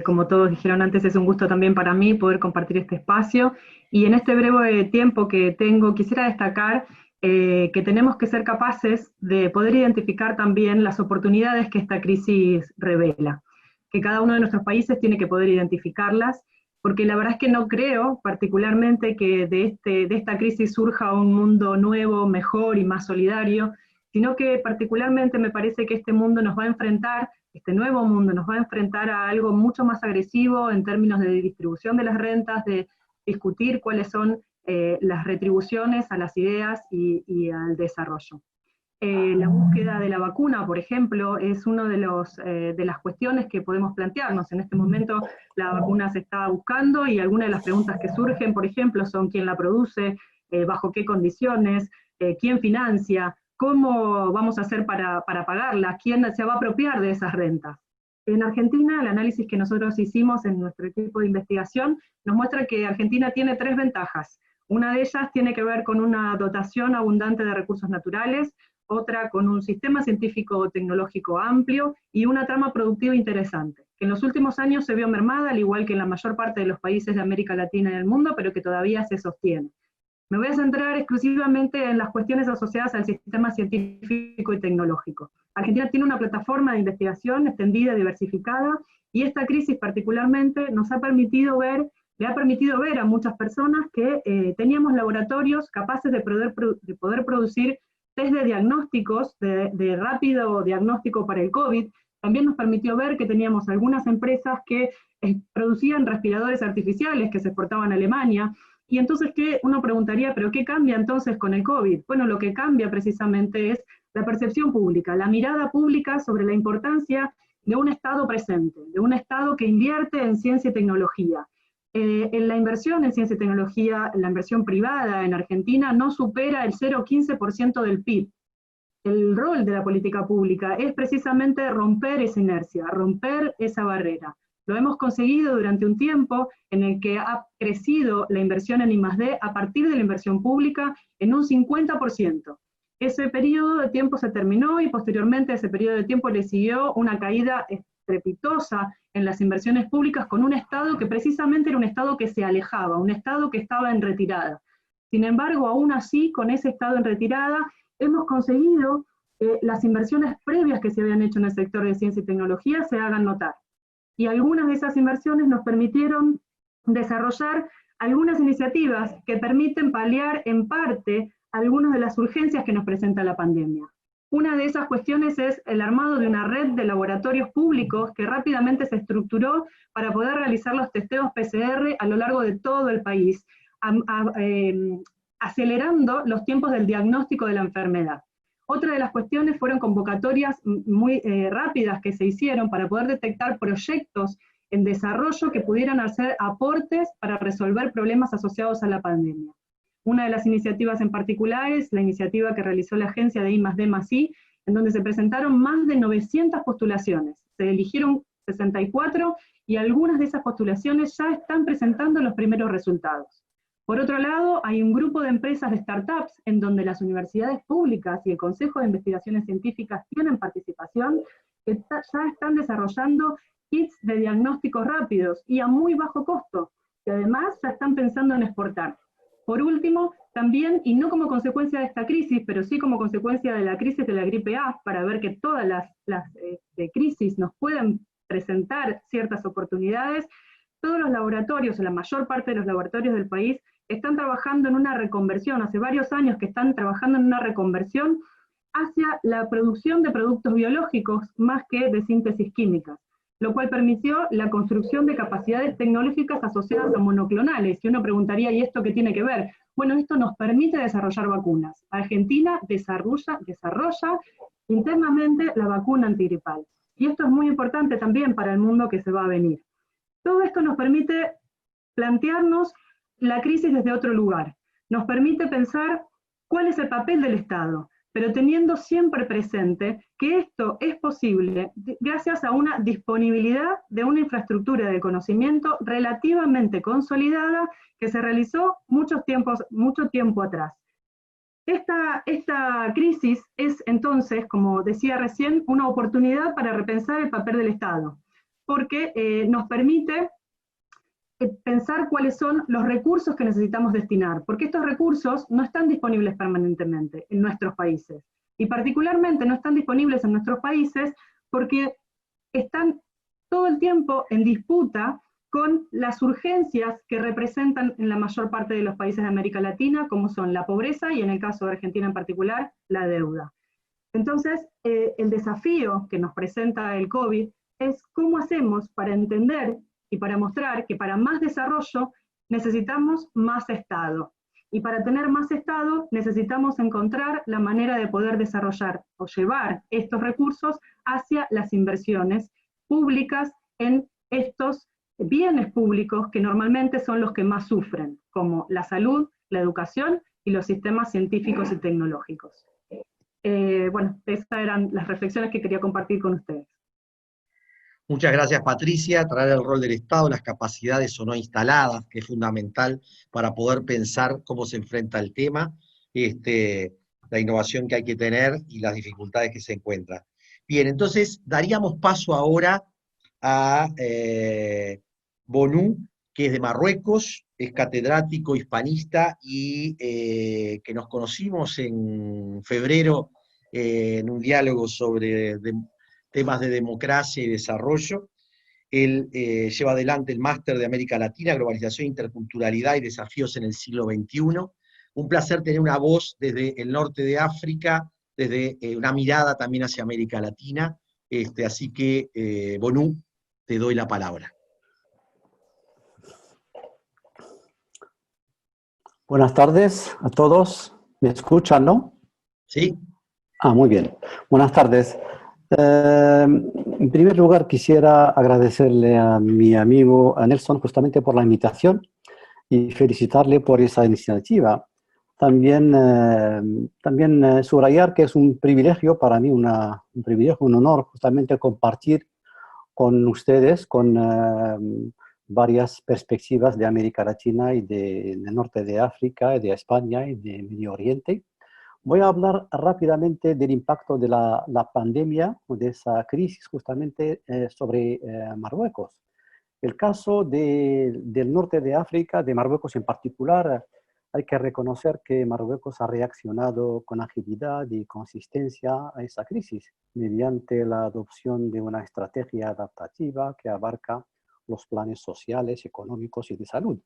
Como todos dijeron antes, es un gusto también para mí poder compartir este espacio. Y en este breve tiempo que tengo, quisiera destacar que tenemos que ser capaces de poder identificar también las oportunidades que esta crisis revela. Que cada uno de nuestros países tiene que poder identificarlas, porque la verdad es que no creo particularmente que de esta crisis surja un mundo nuevo, mejor y más solidario, sino que particularmente me parece que este mundo nos va a enfrentar, este nuevo mundo nos va a enfrentar a algo mucho más agresivo en términos de distribución de las rentas, de discutir cuáles son las retribuciones a las ideas y al desarrollo. La búsqueda de la vacuna, por ejemplo, es una de las cuestiones que podemos plantearnos. En este momento la vacuna se está buscando y algunas de las preguntas que surgen, por ejemplo, son quién la produce, bajo qué condiciones, quién financia, cómo vamos a hacer para pagarla, quién se va a apropiar de esas rentas. En Argentina, el análisis que nosotros hicimos en nuestro equipo de investigación nos muestra que Argentina tiene 3 ventajas. Una de ellas tiene que ver con una dotación abundante de recursos naturales, otra con un sistema científico-tecnológico amplio y una trama productiva interesante, que en los últimos años se vio mermada, al igual que en la mayor parte de los países de América Latina y del mundo, pero que todavía se sostiene. Me voy a centrar exclusivamente en las cuestiones asociadas al sistema científico y tecnológico. Argentina tiene una plataforma de investigación extendida y diversificada, y esta crisis particularmente le ha permitido ver a muchas personas que teníamos laboratorios capaces de poder producir test de diagnósticos, de rápido diagnóstico para el COVID. También nos permitió ver que teníamos algunas empresas que producían respiradores artificiales que se exportaban a Alemania, Y entonces, uno preguntaría, ¿pero qué cambia entonces con el COVID? Bueno, lo que cambia precisamente es la percepción pública, la mirada pública sobre la importancia de un Estado presente, de un Estado que invierte en ciencia y tecnología. En la inversión en ciencia y tecnología, la inversión privada en Argentina no supera el 0,15% del PIB. El rol de la política pública es precisamente romper esa inercia, romper esa barrera. Lo hemos conseguido durante un tiempo en el que ha crecido la inversión en I+D a partir de la inversión pública en un 50%. Ese periodo de tiempo se terminó y posteriormente a ese periodo de tiempo le siguió una caída estrepitosa en las inversiones públicas con un Estado que precisamente era un Estado que se alejaba, un Estado que estaba en retirada. Sin embargo, aún así, con ese Estado en retirada, hemos conseguido que las inversiones previas que se habían hecho en el sector de ciencia y tecnología se hagan notar. Y algunas de esas inversiones nos permitieron desarrollar algunas iniciativas que permiten paliar en parte algunas de las urgencias que nos presenta la pandemia. Una de esas cuestiones es el armado de una red de laboratorios públicos que rápidamente se estructuró para poder realizar los testeos PCR a lo largo de todo el país, acelerando los tiempos del diagnóstico de la enfermedad. Otra de las cuestiones fueron convocatorias muy rápidas que se hicieron para poder detectar proyectos en desarrollo que pudieran hacer aportes para resolver problemas asociados a la pandemia. Una de las iniciativas en particular es la iniciativa que realizó la agencia de I+D+I, en donde se presentaron más de 900 postulaciones. Se eligieron 64 y algunas de esas postulaciones ya están presentando los primeros resultados. Por otro lado, hay un grupo de empresas de startups en donde las universidades públicas y el Consejo de Investigaciones Científicas tienen participación, que ya están desarrollando kits de diagnósticos rápidos y a muy bajo costo, que además ya están pensando en exportar. Por último, también, y no como consecuencia de esta crisis, pero sí como consecuencia de la crisis de la gripe A, para ver que todas las crisis nos pueden presentar ciertas oportunidades, todos los laboratorios, o la mayor parte de los laboratorios del país, están trabajando en una reconversión, hace varios años que están trabajando en una reconversión hacia la producción de productos biológicos más que de síntesis químicas, lo cual permitió la construcción de capacidades tecnológicas asociadas a monoclonales. Y uno preguntaría, ¿y esto qué tiene que ver? Bueno, esto nos permite desarrollar vacunas. Argentina desarrolla internamente la vacuna antigripal. Y esto es muy importante también para el mundo que se va a venir. Todo esto nos permite plantearnos la crisis desde otro lugar. Nos permite pensar cuál es el papel del Estado, pero teniendo siempre presente que esto es posible gracias a una disponibilidad de una infraestructura de conocimiento relativamente consolidada que se realizó mucho tiempo atrás. Esta crisis es entonces, como decía recién, una oportunidad para repensar el papel del Estado, porque nos permite pensar cuáles son los recursos que necesitamos destinar, porque estos recursos no están disponibles permanentemente en nuestros países, y particularmente no están disponibles en nuestros países porque están todo el tiempo en disputa con las urgencias que representan en la mayor parte de los países de América Latina, como son la pobreza y en el caso de Argentina en particular, la deuda. Entonces, el desafío que nos presenta el COVID es cómo hacemos para entender y para mostrar que para más desarrollo necesitamos más Estado. Y para tener más Estado necesitamos encontrar la manera de poder desarrollar o llevar estos recursos hacia las inversiones públicas en estos bienes públicos que normalmente son los que más sufren, como la salud, la educación y los sistemas científicos y tecnológicos. Bueno, esas eran las reflexiones que quería compartir con ustedes. Muchas gracias, Patricia. Traer el rol del Estado, las capacidades o no instaladas, que es fundamental para poder pensar cómo se enfrenta el tema, la innovación que hay que tener y las dificultades que se encuentran. Bien, entonces daríamos paso ahora a Bonú, que es de Marruecos, es catedrático hispanista y que nos conocimos en febrero en un diálogo sobre temas de democracia y desarrollo. Él lleva adelante el máster de América Latina, Globalización, Interculturalidad y Desafíos en el siglo XXI. Un placer tener una voz desde el norte de África, desde una mirada también hacia América Latina. Así que, Bonú, te doy la palabra. Buenas tardes a todos. ¿Me escuchan, no? Sí. Muy bien. Buenas tardes. En primer lugar, quisiera agradecerle a mi amigo a Nelson justamente por la invitación y felicitarle por esa iniciativa. También subrayar que es un privilegio para mí, un privilegio, un honor justamente compartir con ustedes, con varias perspectivas de América Latina y del norte de África, y de España y de Medio Oriente. Voy a hablar rápidamente del impacto de la pandemia o de esa crisis justamente sobre Marruecos. El caso del norte de África, de Marruecos en particular, hay que reconocer que Marruecos ha reaccionado con agilidad y consistencia a esa crisis mediante la adopción de una estrategia adaptativa que abarca los planes sociales, económicos y de salud.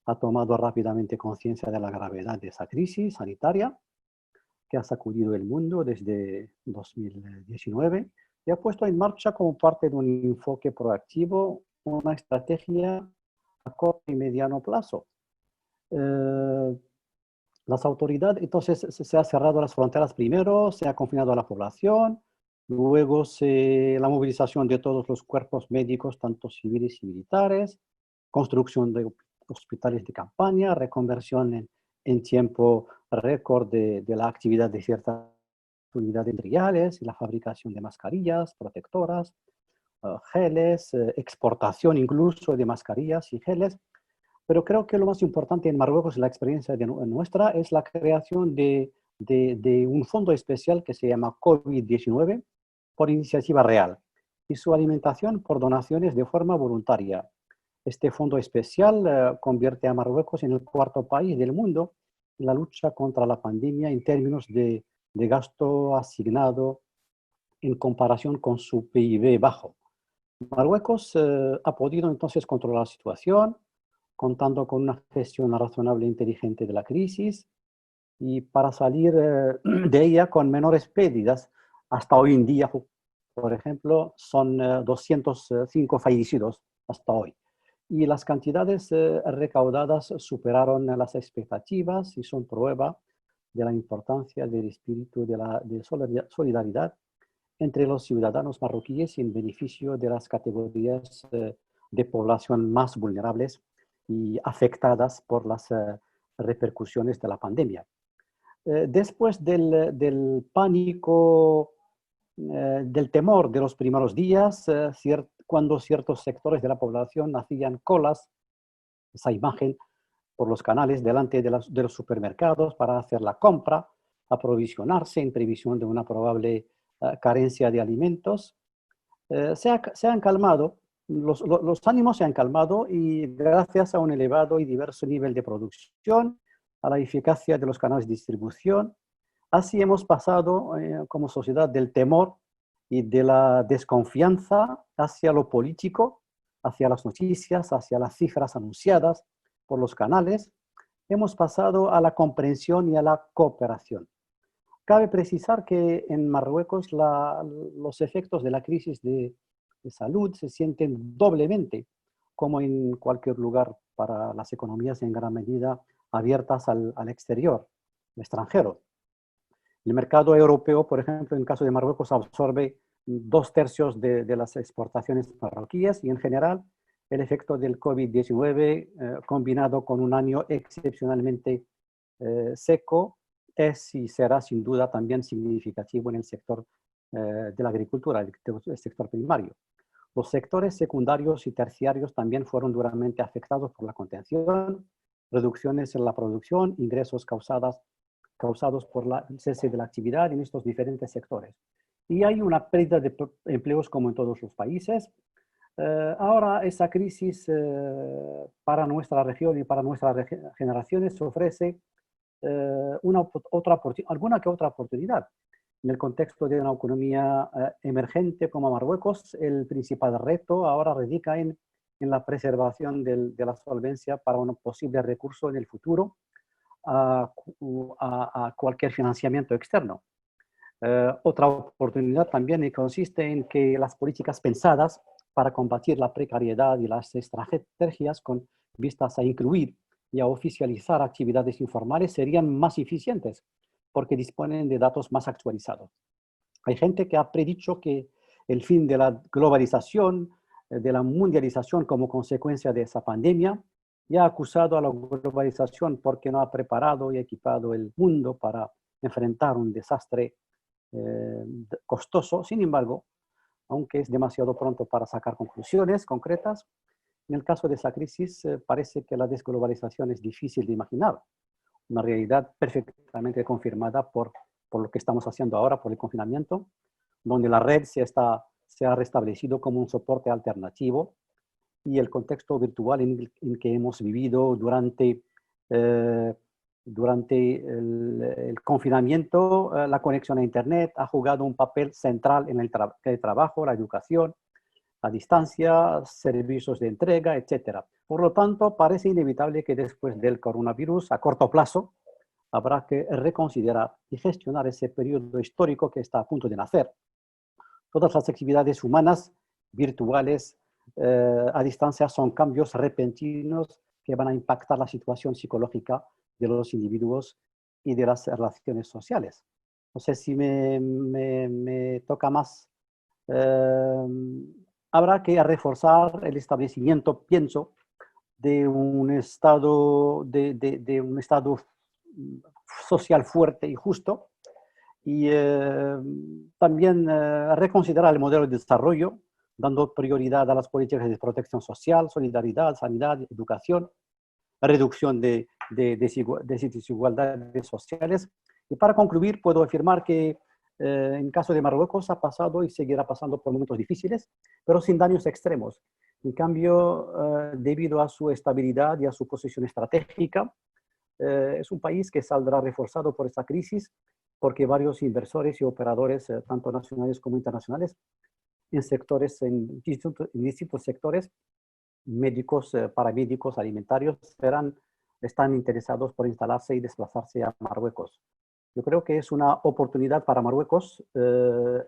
Ha tomado rápidamente conciencia de la gravedad de esa crisis sanitaria que ha sacudido el mundo desde 2019 y ha puesto en marcha como parte de un enfoque proactivo una estrategia a corto y mediano plazo. Las autoridades, entonces se ha cerrado las fronteras primero, se ha confinado a la población, luego la movilización de todos los cuerpos médicos, tanto civiles y militares, construcción de hospitales de campaña, reconversión en tiempo récord de la actividad de ciertas unidades industriales, la fabricación de mascarillas, protectoras, geles, exportación incluso de mascarillas y geles. Pero creo que lo más importante en Marruecos, la experiencia nuestra, es la creación de un fondo especial que se llama COVID-19 por iniciativa real y su alimentación por donaciones de forma voluntaria. Este fondo especial convierte a Marruecos en el cuarto país del mundo en la lucha contra la pandemia en términos de gasto asignado en comparación con su PIB bajo. Marruecos ha podido entonces controlar la situación, contando con una gestión razonable e inteligente de la crisis y para salir de ella con menores pérdidas. Hasta hoy en día, por ejemplo, son 205 fallecidos hasta hoy. Y las cantidades recaudadas superaron las expectativas y son prueba de la importancia del espíritu de solidaridad entre los ciudadanos marroquíes en beneficio de las categorías de población más vulnerables y afectadas por las repercusiones de la pandemia. Después del pánico, del temor de los primeros días, cuando ciertos sectores de la población hacían colas, esa imagen por los canales delante de los supermercados para hacer la compra, aprovisionarse en previsión de una probable carencia de alimentos, se han calmado, los ánimos se han calmado y gracias a un elevado y diverso nivel de producción, a la eficacia de los canales de distribución, así hemos pasado como sociedad del temor y de la desconfianza hacia lo político, hacia las noticias, hacia las cifras anunciadas por los canales, hemos pasado a la comprensión y a la cooperación. Cabe precisar que en Marruecos los efectos de la crisis de salud se sienten doblemente, como en cualquier lugar para las economías en gran medida abiertas al exterior, al extranjero. El mercado europeo, por ejemplo, en el caso de Marruecos, absorbe 2/3 de las exportaciones marroquíes y en general el efecto del COVID-19 combinado con un año excepcionalmente seco es y será sin duda también significativo en el sector de la agricultura, el sector primario. Los sectores secundarios y terciarios también fueron duramente afectados por la contención, reducciones en la producción, ingresos causados por el cese de la actividad en estos diferentes sectores. Y hay una pérdida de empleos como en todos los países. Ahora esa crisis para nuestra región y para nuestras generaciones ofrece alguna que otra oportunidad. En el contexto de una economía emergente como Marruecos, el principal reto ahora radica en la preservación de la solvencia para un posible recurso en el futuro a cualquier financiamiento externo. Otra oportunidad también consiste en que las políticas pensadas para combatir la precariedad y las estrategias con vistas a incluir y a oficializar actividades informales serían más eficientes porque disponen de datos más actualizados. Hay gente que ha predicho que el fin de la globalización, de la mundialización como consecuencia de esa pandemia, y ha acusado a la globalización porque no ha preparado y equipado el mundo para enfrentar un desastre costoso. Sin embargo, aunque es demasiado pronto para sacar conclusiones concretas, en el caso de esa crisis parece que la desglobalización es difícil de imaginar, una realidad perfectamente confirmada por lo que estamos haciendo ahora, por el confinamiento, donde la red se ha restablecido como un soporte alternativo, y el contexto virtual en que hemos vivido durante el confinamiento. La conexión a Internet ha jugado un papel central en el trabajo, la educación, la distancia, servicios de entrega, etc. Por lo tanto, parece inevitable que después del coronavirus, a corto plazo, habrá que reconsiderar y gestionar ese periodo histórico que está a punto de nacer. Todas las actividades humanas, virtuales, a distancia, son cambios repentinos que van a impactar la situación psicológica de los individuos y de las relaciones sociales. No sé si me toca más. Habrá que reforzar el establecimiento, pienso, de un estado, de un estado social fuerte y justo, y también reconsiderar el modelo de desarrollo, dando prioridad a las políticas de protección social, solidaridad, sanidad, educación, reducción de desigualdades sociales. Y para concluir, puedo afirmar que en caso de Marruecos ha pasado y seguirá pasando por momentos difíciles, pero sin daños extremos. En cambio, debido a su estabilidad y a su posición estratégica, es un país que saldrá reforzado por esta crisis, porque varios inversores y operadores, tanto nacionales como internacionales, en distintos sectores, médicos, paramédicos, alimentarios, están interesados por instalarse y desplazarse a Marruecos. Yo creo que es una oportunidad para Marruecos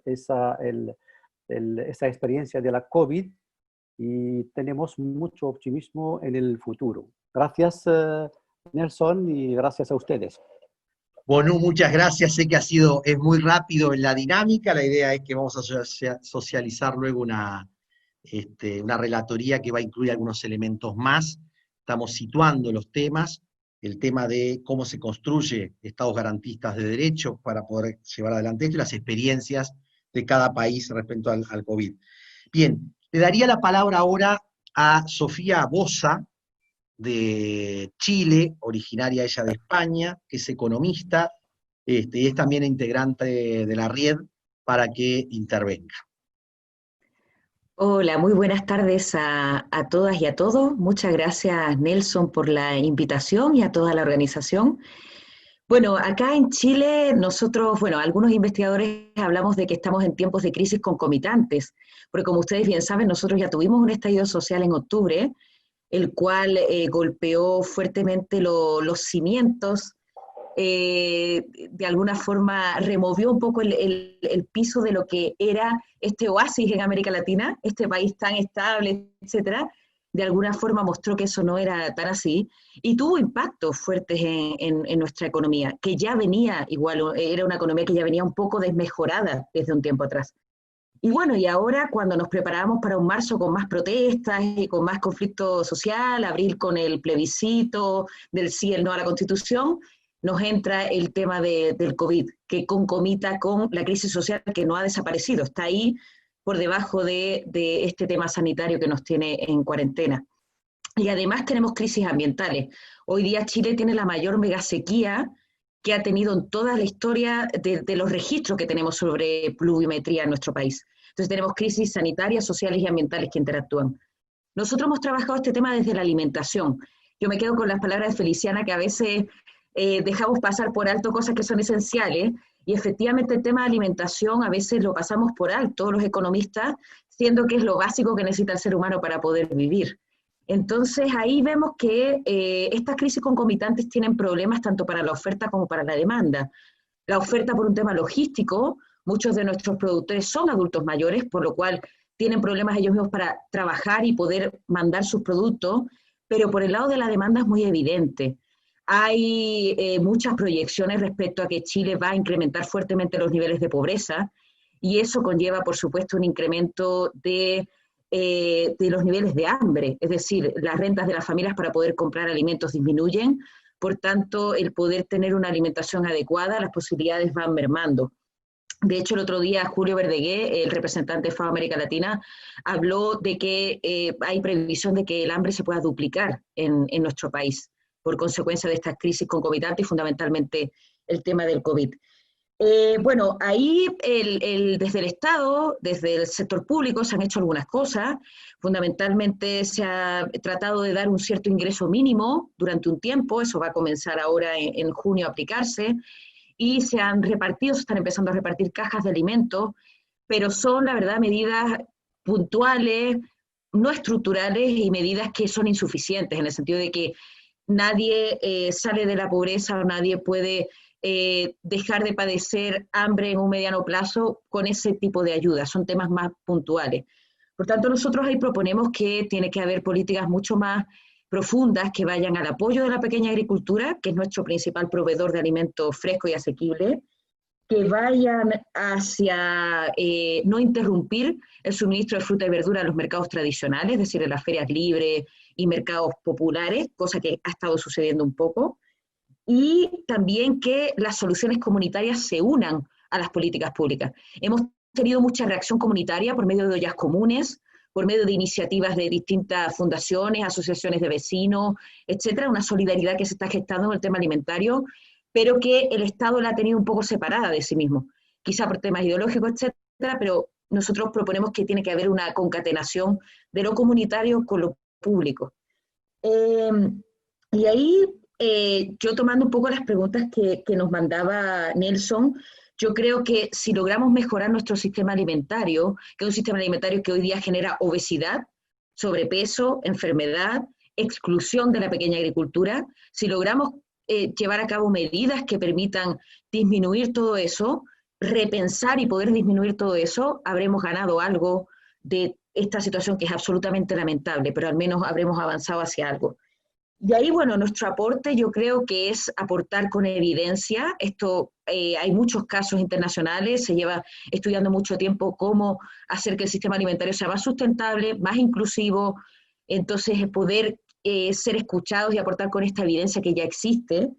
esa experiencia de la COVID, y tenemos mucho optimismo en el futuro. Gracias, Nelson, y gracias a ustedes. Bueno, muchas gracias. Sé que es muy rápido en la dinámica. La idea es que vamos a socializar luego una relatoría que va a incluir algunos elementos más. Estamos situando los temas, el tema de cómo se construye estados garantistas de derechos para poder llevar adelante esto y las experiencias de cada país respecto al COVID. Bien, le daría la palabra ahora a Sofía Boza, de Chile, originaria ella de España, que es economista, y es también integrante de la RIED, para que intervenga. Hola, muy buenas tardes a todas y a todos. Muchas gracias, Nelson, por la invitación, y a toda la organización. Bueno, acá en Chile nosotros, algunos investigadores hablamos de que estamos en tiempos de crisis concomitantes, porque como ustedes bien saben, nosotros ya tuvimos un estallido social en octubre, el cual golpeó fuertemente los cimientos, de alguna forma removió un poco el piso de lo que era este oasis en América Latina, este país tan estable, etcétera. De alguna forma mostró que eso no era tan así, y tuvo impactos fuertes en nuestra economía, que ya venía igual, era una economía que ya venía un poco desmejorada desde un tiempo atrás. Y bueno, y ahora cuando nos preparábamos para un marzo con más protestas y con más conflicto social, abril con el plebiscito del sí, el no a la Constitución, nos entra el tema del COVID, que concomita con la crisis social que no ha desaparecido, está ahí por debajo de este tema sanitario que nos tiene en cuarentena. Y además tenemos crisis ambientales. Hoy día Chile tiene la mayor megasequía que ha tenido en toda la historia de los registros que tenemos sobre pluviometría en nuestro país. Entonces tenemos crisis sanitarias, sociales y ambientales que interactúan. Nosotros hemos trabajado este tema desde la alimentación. Yo me quedo con las palabras de Feliciana, que a veces dejamos pasar por alto cosas que son esenciales, y efectivamente el tema de alimentación a veces lo pasamos por alto los economistas, siendo que es lo básico que necesita el ser humano para poder vivir. Entonces ahí vemos que estas crisis concomitantes tienen problemas tanto para la oferta como para la demanda. La oferta por un tema logístico, muchos de nuestros productores son adultos mayores, por lo cual tienen problemas ellos mismos para trabajar y poder mandar sus productos, pero por el lado de la demanda es muy evidente. Hay muchas proyecciones respecto a que Chile va a incrementar fuertemente los niveles de pobreza, y eso conlleva, por supuesto, un incremento de los niveles de hambre, es decir, las rentas de las familias para poder comprar alimentos disminuyen, por tanto, el poder tener una alimentación adecuada, las posibilidades van mermando. De hecho, el otro día Julio Verdegué, el representante de FAO América Latina, habló de que hay previsión de que el hambre se pueda duplicar en nuestro país por consecuencia de estas crisis concomitantes y fundamentalmente el tema del COVID. Bueno, ahí desde el Estado, desde el sector público se han hecho algunas cosas. Fundamentalmente se ha tratado de dar un cierto ingreso mínimo durante un tiempo, eso va a comenzar ahora en junio a aplicarse, y se están empezando a repartir cajas de alimentos, pero son, la verdad, medidas puntuales, no estructurales, y medidas que son insuficientes, en el sentido de que nadie sale de la pobreza o nadie puede dejar de padecer hambre en un mediano plazo con ese tipo de ayudas, son temas más puntuales. Por tanto, nosotros ahí proponemos que tiene que haber políticas mucho más profundas que vayan al apoyo de la pequeña agricultura, que es nuestro principal proveedor de alimentos frescos y asequibles, que vayan hacia no interrumpir el suministro de fruta y verdura en los mercados tradicionales, es decir, en las ferias libres y mercados populares, cosa que ha estado sucediendo un poco, y también que las soluciones comunitarias se unan a las políticas públicas. Hemos tenido mucha reacción comunitaria por medio de ollas comunes, por medio de iniciativas de distintas fundaciones, asociaciones de vecinos, etcétera, una solidaridad que se está gestando en el tema alimentario, pero que el Estado la ha tenido un poco separada de sí mismo, quizá por temas ideológicos, etcétera, pero nosotros proponemos que tiene que haber una concatenación de lo comunitario con lo público. Y ahí, yo tomando un poco las preguntas que nos mandaba Nelson, yo creo que si logramos mejorar nuestro sistema alimentario, que es un sistema alimentario que hoy día genera obesidad, sobrepeso, enfermedad, exclusión de la pequeña agricultura, si logramos llevar a cabo medidas que permitan disminuir todo eso, repensar y poder disminuir todo eso, habremos ganado algo de esta situación que es absolutamente lamentable, pero al menos habremos avanzado hacia algo. Y ahí, bueno, nuestro aporte yo creo que es aportar con evidencia. Esto, hay muchos casos internacionales, se lleva estudiando mucho tiempo cómo hacer que el sistema alimentario sea más sustentable, más inclusivo, entonces poder ser escuchados y aportar con esta evidencia que ya existe.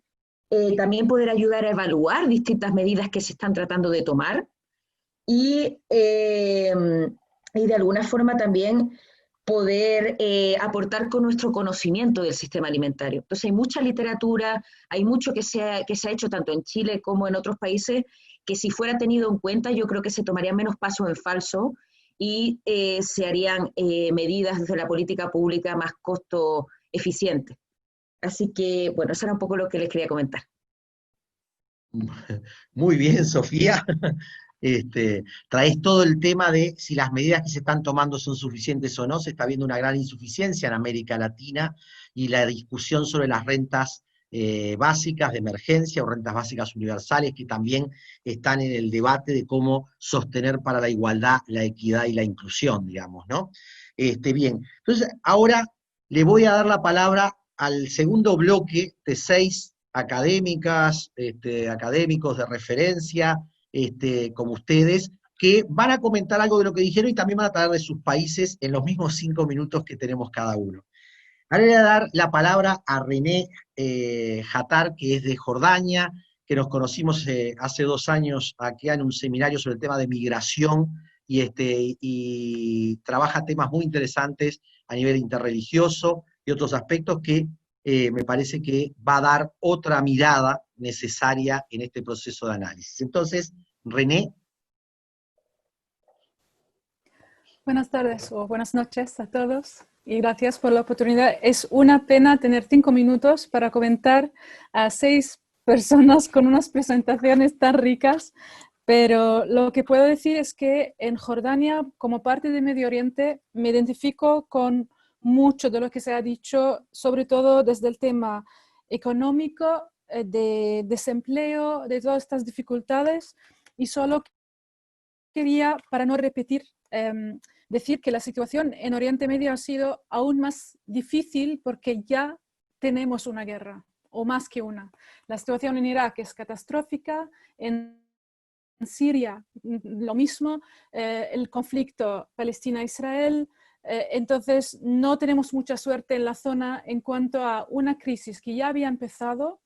También poder ayudar a evaluar distintas medidas que se están tratando de tomar y de alguna forma también poder aportar con nuestro conocimiento del sistema alimentario. Entonces hay mucha literatura, hay mucho que se ha hecho tanto en Chile como en otros países, que si fuera tenido en cuenta yo creo que se tomarían menos pasos en falso y se harían medidas desde la política pública más costo eficientes. Así que, bueno, eso era un poco lo que les quería comentar. Muy bien, Sofía. Traes todo el tema de si las medidas que se están tomando son suficientes o no. Se está viendo una gran insuficiencia en América Latina, y la discusión sobre las rentas básicas de emergencia o rentas básicas universales, que también están en el debate de cómo sostener para la igualdad, la equidad y la inclusión, digamos, ¿no? Bien, entonces ahora le voy a dar la palabra al segundo bloque de 6 académicas, académicos de referencia, como ustedes, que van a comentar algo de lo que dijeron y también van a traer de sus países en los mismos 5 minutos que tenemos cada uno. Ahora le voy a dar la palabra a René Hattar, que es de Jordania, que nos conocimos hace 2 años aquí en un seminario sobre el tema de migración, y trabaja temas muy interesantes a nivel interreligioso y otros aspectos que me parece que va a dar otra mirada necesaria en este proceso de análisis. Entonces, René. Buenas tardes o buenas noches a todos y gracias por la oportunidad. Es una pena tener 5 minutos para comentar a 6 personas con unas presentaciones tan ricas, pero lo que puedo decir es que en Jordania, como parte de Medio Oriente, me identifico con mucho de lo que se ha dicho, sobre todo desde el tema económico, de desempleo, de todas estas dificultades, y solo quería, para no repetir, decir que la situación en Oriente Medio ha sido aún más difícil porque ya tenemos una guerra, o más que una. La situación en Irak es catastrófica, en Siria lo mismo, el conflicto Palestina-Israel, entonces no tenemos mucha suerte en la zona en cuanto a una crisis que ya había empezado,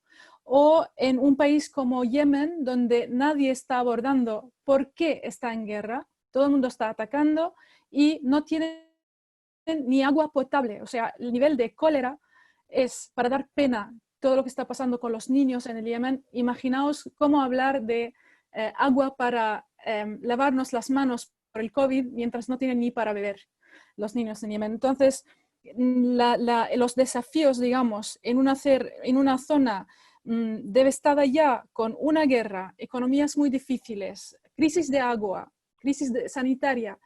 o en un país como Yemen, donde nadie está abordando por qué está en guerra, todo el mundo está atacando y no tienen ni agua potable. O sea, el nivel de cólera es para dar pena todo lo que está pasando con los niños en el Yemen. Imaginaos cómo hablar de agua para lavarnos las manos por el COVID mientras no tienen ni para beber los niños en Yemen. Entonces, los desafíos, digamos, en una zona devastada ya con una guerra, economías muy difíciles, crisis de agua, crisis sanitaria,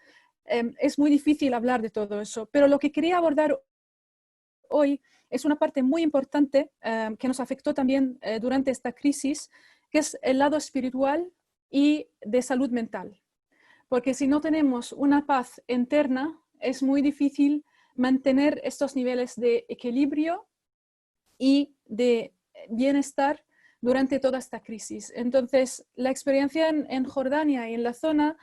es muy difícil hablar de todo eso. Pero lo que quería abordar hoy es una parte muy importante que nos afectó también durante esta crisis, que es el lado espiritual y de salud mental. Porque si no tenemos una paz interna, es muy difícil mantener estos niveles de equilibrio y de bienestar durante toda esta crisis. Entonces, la experiencia en Jordania y en la zona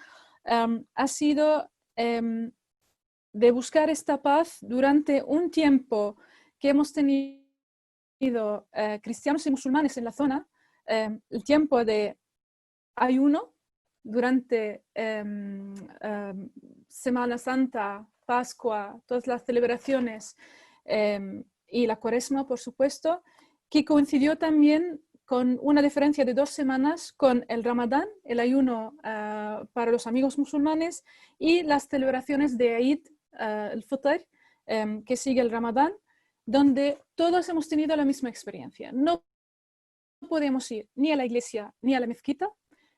ha sido de buscar esta paz durante un tiempo que hemos tenido cristianos y musulmanes en la zona, el tiempo de ayuno durante Semana Santa, Pascua, todas las celebraciones y la Cuaresma, por supuesto, que coincidió también con una diferencia de 2 semanas con el Ramadán, el ayuno para los amigos musulmanes, y las celebraciones de Eid, el Fitr, que sigue el Ramadán, donde todos hemos tenido la misma experiencia. No podemos ir ni a la iglesia ni a la mezquita,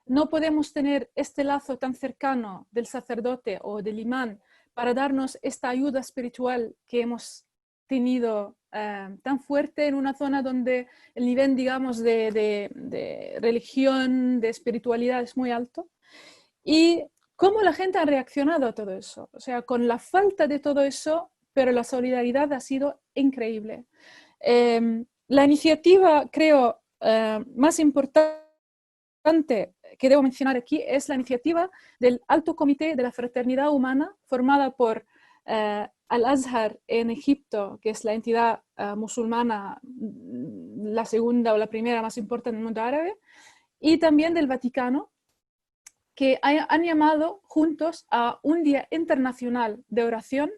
no podemos tener este lazo tan cercano del sacerdote o del imán para darnos esta ayuda espiritual que hemos tenido tan fuerte en una zona donde el nivel, digamos, de religión, de espiritualidad es muy alto. Y cómo la gente ha reaccionado a todo eso. O sea, con la falta de todo eso, pero la solidaridad ha sido increíble. La iniciativa, creo, más importante que debo mencionar aquí es la iniciativa del Alto Comité de la Fraternidad Humana, formada por Al-Azhar en Egipto, que es la entidad musulmana, la segunda o la primera más importante en el mundo árabe, y también del Vaticano, que han llamado juntos a un día internacional de oración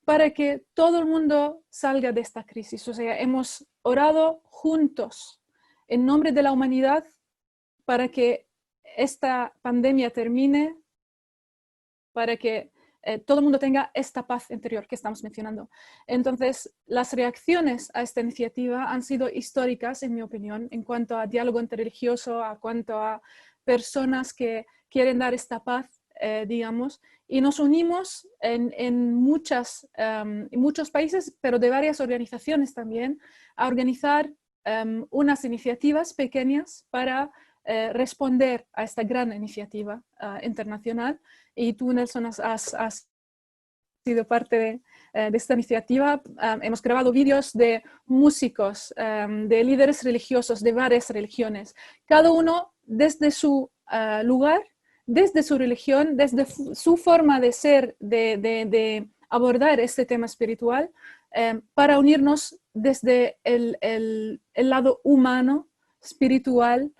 para que todo el mundo salga de esta crisis. O sea, hemos orado juntos en nombre de la humanidad para que esta pandemia termine, para que todo el mundo tenga esta paz interior que estamos mencionando. Entonces, las reacciones a esta iniciativa han sido históricas, en mi opinión, en cuanto a diálogo interreligioso, a cuanto a personas que quieren dar esta paz, digamos, y nos unimos en muchos países, pero de varias organizaciones también, a organizar unas iniciativas pequeñas para responder a esta gran iniciativa internacional. Y tú, Nelson, has sido parte de esta iniciativa. Hemos grabado vídeos de músicos, de líderes religiosos de varias religiones, cada uno desde su lugar, desde su religión, desde su forma de ser, de abordar este tema espiritual, para unirnos desde el lado humano, espiritual,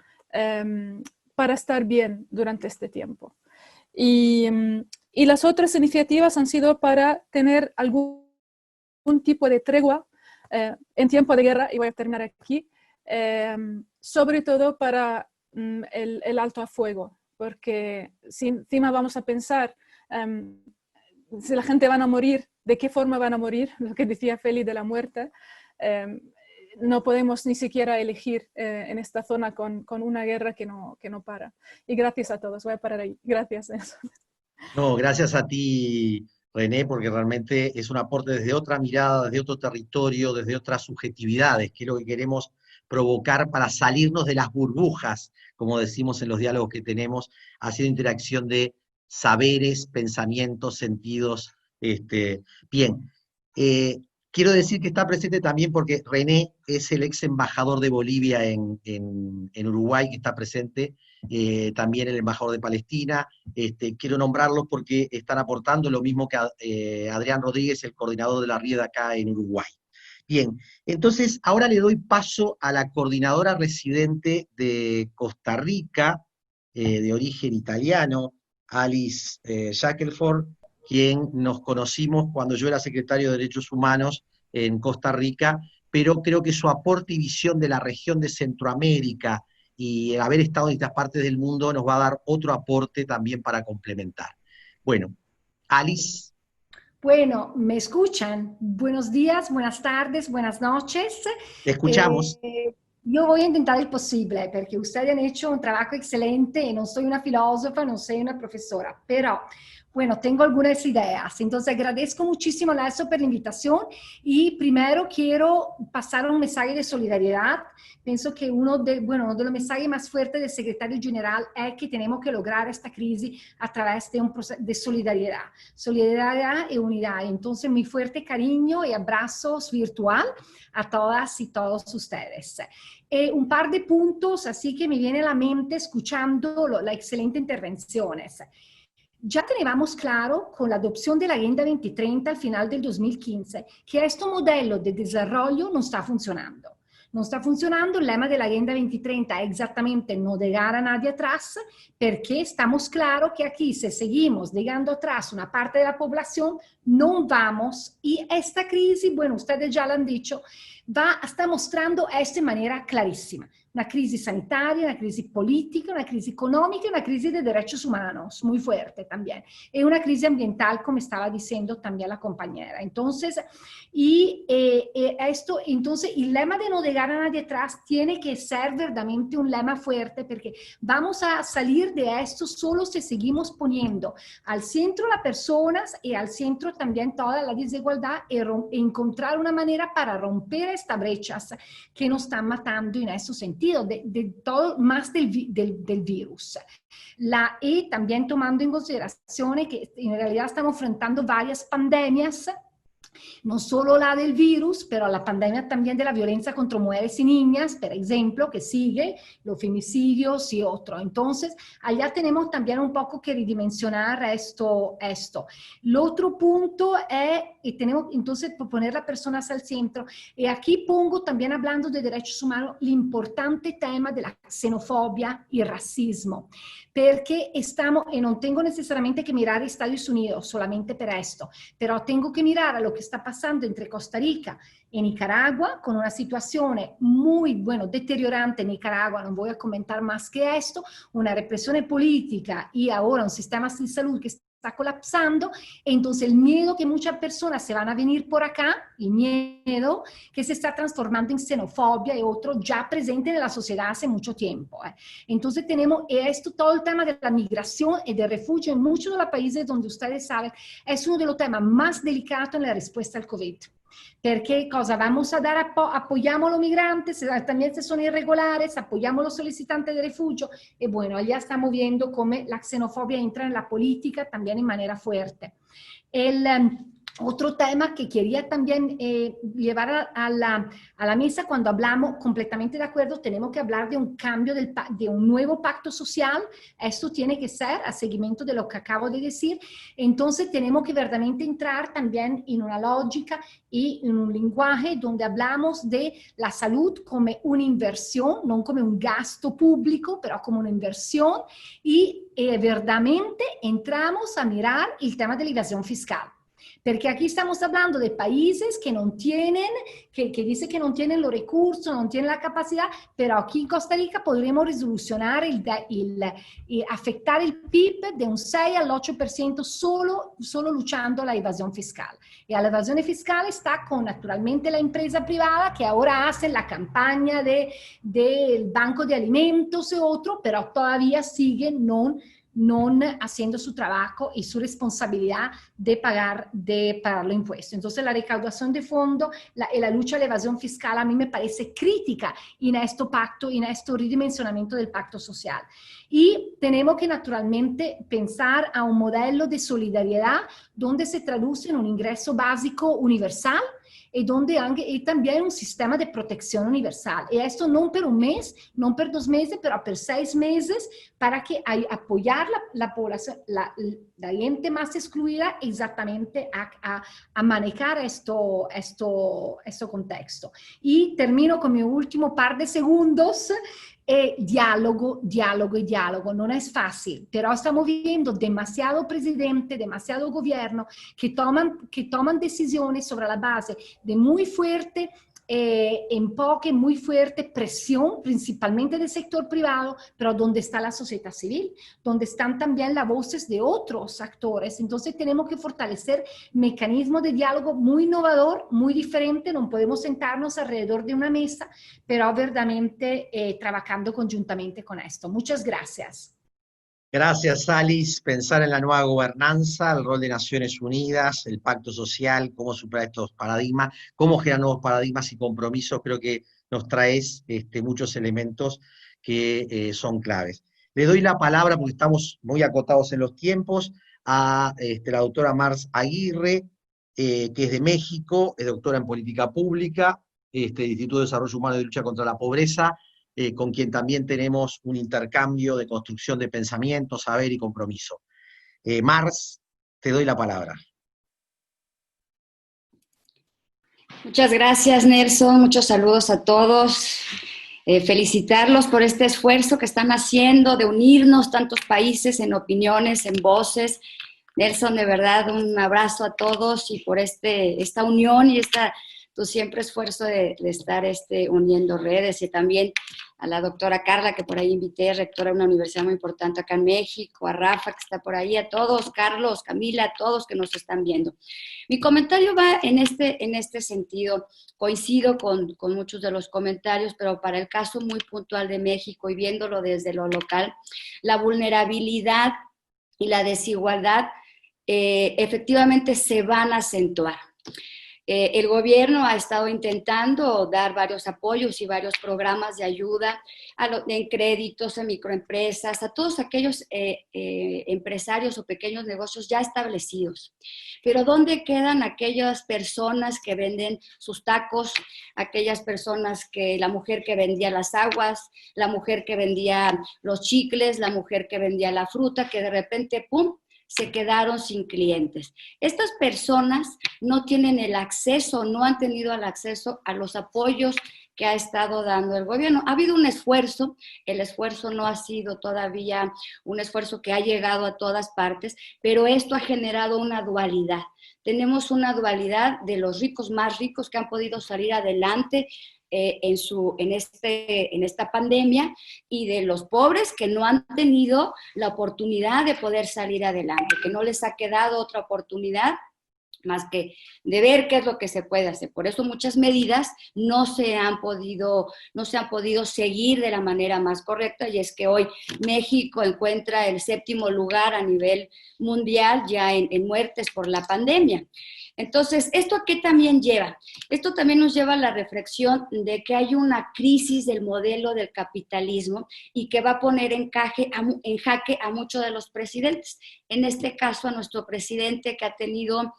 para estar bien durante este tiempo. Y las otras iniciativas han sido para tener algún tipo de tregua en tiempo de guerra, y voy a terminar aquí, sobre todo para el alto a fuego, porque si encima vamos a pensar si la gente va a morir, de qué forma van a morir, lo que decía Feli de la muerte, no podemos ni siquiera elegir en esta zona con una guerra que no para. Y gracias a todos, voy a parar ahí. Gracias. No, gracias a ti, René, porque realmente es un aporte desde otra mirada, desde otro territorio, desde otras subjetividades, que es lo que queremos provocar para salirnos de las burbujas, como decimos en los diálogos que tenemos, haciendo interacción de saberes, pensamientos, sentidos. Bien, quiero decir que está presente también porque René es el ex embajador de Bolivia en Uruguay, que está presente, también el embajador de Palestina. Quiero nombrarlos porque están aportando lo mismo que Adrián Rodríguez, el coordinador de la Rieda acá en Uruguay. Bien, entonces ahora le doy paso a la coordinadora residente de Costa Rica, de origen italiano, Alice Shackelford, quien nos conocimos cuando yo era secretario de Derechos Humanos en Costa Rica, pero creo que su aporte y visión de la región de Centroamérica y el haber estado en estas partes del mundo nos va a dar otro aporte también para complementar. Bueno, Alice. Bueno, ¿me escuchan? Buenos días, buenas tardes, buenas noches. Te escuchamos. Io voy a intentar il possibile perché ustedes han hecho un trabajo excelente y no soy una filósofa, no soy una profesora, pero bueno, tengo algunas ideas. Entonces agradezco muchísimo a Nelson por la invitación y primero quiero pasar un mensaje de solidaridad. Pienso que uno de los mensajes más fuertes del secretario general es que tenemos que lograr esta crisis a través de un proceso de solidaridad. Solidaridad y unidad. Entonces mi fuerte cariño y abrazos virtual a todas y todos ustedes. Un par de puntos así que me viene a la mente escuchando las excelentes intervenciones. Ya teníamos claro con la adopción de la Agenda 2030 al final del 2015 que este modelo de desarrollo no está funcionando. No está funcionando, el lema de la Agenda 2030 es exactamente no dejar a nadie atrás, porque estamos claros que aquí si seguimos dejando atrás una parte de la población, no vamos, y esta crisis, bueno, ustedes ya lo han dicho, está mostrando esto de manera clarísima. Una crisis sanitaria, una crisis política, una crisis económica y una crisis de derechos humanos muy fuerte también. Y una crisis ambiental, como estaba diciendo también la compañera. Entonces, entonces el lema de no dejar a nadie atrás tiene que ser verdaderamente un lema fuerte porque vamos a salir de esto solo si seguimos poniendo al centro las personas y al centro también toda la desigualdad y encontrar una manera para romper estas brechas que nos están matando en ese sentido, de todo, más del virus. Y también tomando en consideración que en realidad estamos enfrentando varias pandemias, no solo la del virus, pero la pandemia también de la violencia contra mujeres y niñas, por ejemplo, que sigue, los femicidios y otro. Entonces, allá tenemos también un poco que redimensionar esto. El otro punto es, y tenemos entonces poner las personas al centro, y aquí pongo también hablando de derechos humanos, el importante tema de la xenofobia y racismo, porque estamos, y no tengo necesariamente que mirar a Estados Unidos solamente por esto, pero tengo que mirar a lo que está pasando entre Costa Rica y Nicaragua, con una situación muy, deteriorante en Nicaragua, no voy a comentar más que esto, una represión política y ahora un sistema de salud que está colapsando, entonces el miedo que muchas personas se van a venir por acá, el miedo que se está transformando en xenofobia y otro ya presente en la sociedad hace mucho tiempo. Entonces tenemos esto, todo el tema de la migración y de refugio en muchos de los países donde ustedes saben, es uno de los temas más delicados en la respuesta al COVID. Perché cosa? Vamos a dar apoyamos a los migrantes, también si son irregulares, apoyamos a los solicitantes de refugio, y bueno, allá estamos viendo cómo la xenofobia entra en la política también en manera fuerte. Otro tema que quería también llevar a la mesa cuando hablamos, completamente de acuerdo, tenemos que hablar de un cambio, de un nuevo pacto social. Esto tiene que ser a seguimiento de lo que acabo de decir. Entonces tenemos que verdaderamente entrar también en una lógica y en un lenguaje donde hablamos de la salud como una inversión, no como un gasto público, pero como una inversión, y verdaderamente entramos a mirar el tema de la evasión fiscal. Porque aquí estamos hablando de países que no tienen, que dicen que no tienen los recursos, no tienen la capacidad, pero aquí en Costa Rica podremos resolucionar y afectar el PIB de un 6 al 8% solo luchando la evasión fiscal. Y a la evasión fiscal está con naturalmente la empresa privada que ahora hace la campaña del Banco de Alimentos y otro, pero todavía siguen no non haciendo su trabajo y su responsabilidad de pagar los impuestos. Entonces la recaudación de fondos y la lucha a la evasión fiscal a mí me parece crítica en este pacto, en este redimensionamiento del pacto social. Y tenemos que naturalmente pensar a un modelo de solidaridad donde se traduce en un ingreso básico universal y también un sistema de protección universal. Y esto no por un mes, no por 2 meses, pero por 6 meses para que apoyar la población, la gente más excluida exactamente a manejar este contexto. Y termino con mi último par de segundos. Diálogo, diálogo y diálogo. No es fácil, pero estamos viendo demasiado presidente, demasiado gobierno que toman decisiones sobre la base de muy fuerte enfoque, muy fuerte presión, principalmente del sector privado, pero donde está la sociedad civil, donde están también las voces de otros actores. Entonces tenemos que fortalecer mecanismos de diálogo muy innovador, muy diferente. No podemos sentarnos alrededor de una mesa, pero verdaderamente trabajando conjuntamente con esto. Muchas gracias. Gracias, Alice. Pensar en la nueva gobernanza, el rol de Naciones Unidas, el pacto social, cómo superar estos paradigmas, cómo generar nuevos paradigmas y compromisos, creo que nos traes muchos elementos que son claves. Le doy la palabra, porque estamos muy acotados en los tiempos, a la doctora Mars Aguirre, que es de México, es doctora en política pública, Instituto de Desarrollo Humano y de Lucha contra la Pobreza, con quien también tenemos un intercambio de construcción de pensamiento, saber y compromiso. Mars, te doy la palabra. Muchas gracias, Nelson. Muchos saludos a todos. Felicitarlos por este esfuerzo que están haciendo de unirnos tantos países en opiniones, en voces. Nelson, de verdad, un abrazo a todos y por esta unión y tu siempre esfuerzo de estar uniendo redes, y también a la doctora Carla, que por ahí invité, rectora de una universidad muy importante acá en México, a Rafa, que está por ahí, a todos, Carlos, Camila, a todos que nos están viendo. Mi comentario va en este sentido. Coincido con muchos de los comentarios, pero para el caso muy puntual de México y viéndolo desde lo local, la vulnerabilidad y la desigualdad efectivamente se van a acentuar. El gobierno ha estado intentando dar varios apoyos y varios programas de ayuda en créditos, en microempresas, a todos aquellos empresarios o pequeños negocios ya establecidos. Pero ¿dónde quedan aquellas personas que venden sus tacos, aquellas personas la mujer que vendía las aguas, la mujer que vendía los chicles, la mujer que vendía la fruta, que de repente, ¡pum!, se quedaron sin clientes? Estas personas no tienen el acceso, no han tenido el acceso a los apoyos que ha estado dando el gobierno. Ha habido un esfuerzo, el esfuerzo no ha sido todavía un esfuerzo que ha llegado a todas partes, pero esto ha generado una dualidad. Tenemos una dualidad de los ricos más ricos que han podido salir adelante en esta pandemia, y de los pobres que no han tenido la oportunidad de poder salir adelante, que no les ha quedado otra oportunidad más que de ver qué es lo que se puede hacer. Por eso muchas medidas no se han podido seguir de la manera más correcta, y es que hoy México encuentra el 7º lugar a nivel mundial ya en muertes por la pandemia. Entonces, ¿esto a qué también lleva? Esto también nos lleva a la reflexión de que hay una crisis del modelo del capitalismo y que va a poner en jaque a muchos de los presidentes. En este caso, a nuestro presidente, que ha tenido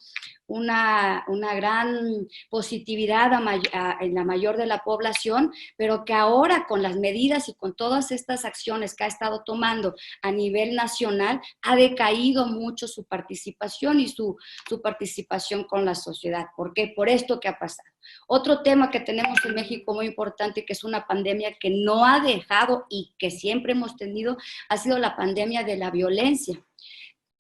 una gran positividad en la mayor de la población, pero que ahora con las medidas y con todas estas acciones que ha estado tomando a nivel nacional, ha decaído mucho su participación y su participación con la sociedad. ¿Por qué? Por esto que ha pasado. Otro tema que tenemos en México muy importante, que es una pandemia que no ha dejado y que siempre hemos tenido, ha sido la pandemia de la violencia.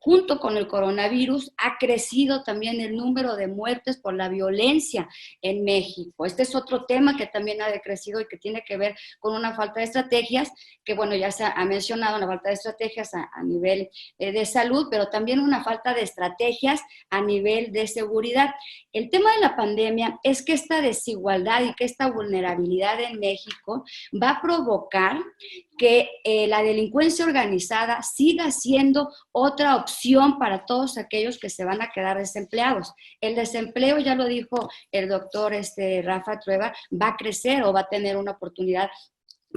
Junto con el coronavirus ha crecido también el número de muertes por la violencia en México. Este es otro tema que también ha decrecido y que tiene que ver con una falta de estrategias, que bueno, ya se ha mencionado, una falta de estrategias a nivel de salud, pero también una falta de estrategias a nivel de seguridad. El tema de la pandemia es que esta desigualdad y que esta vulnerabilidad en México va a provocar que la delincuencia organizada siga siendo otra opción para todos aquellos que se van a quedar desempleados. El desempleo, ya lo dijo el doctor Rafa Trueba, va a crecer o va a tener una oportunidad,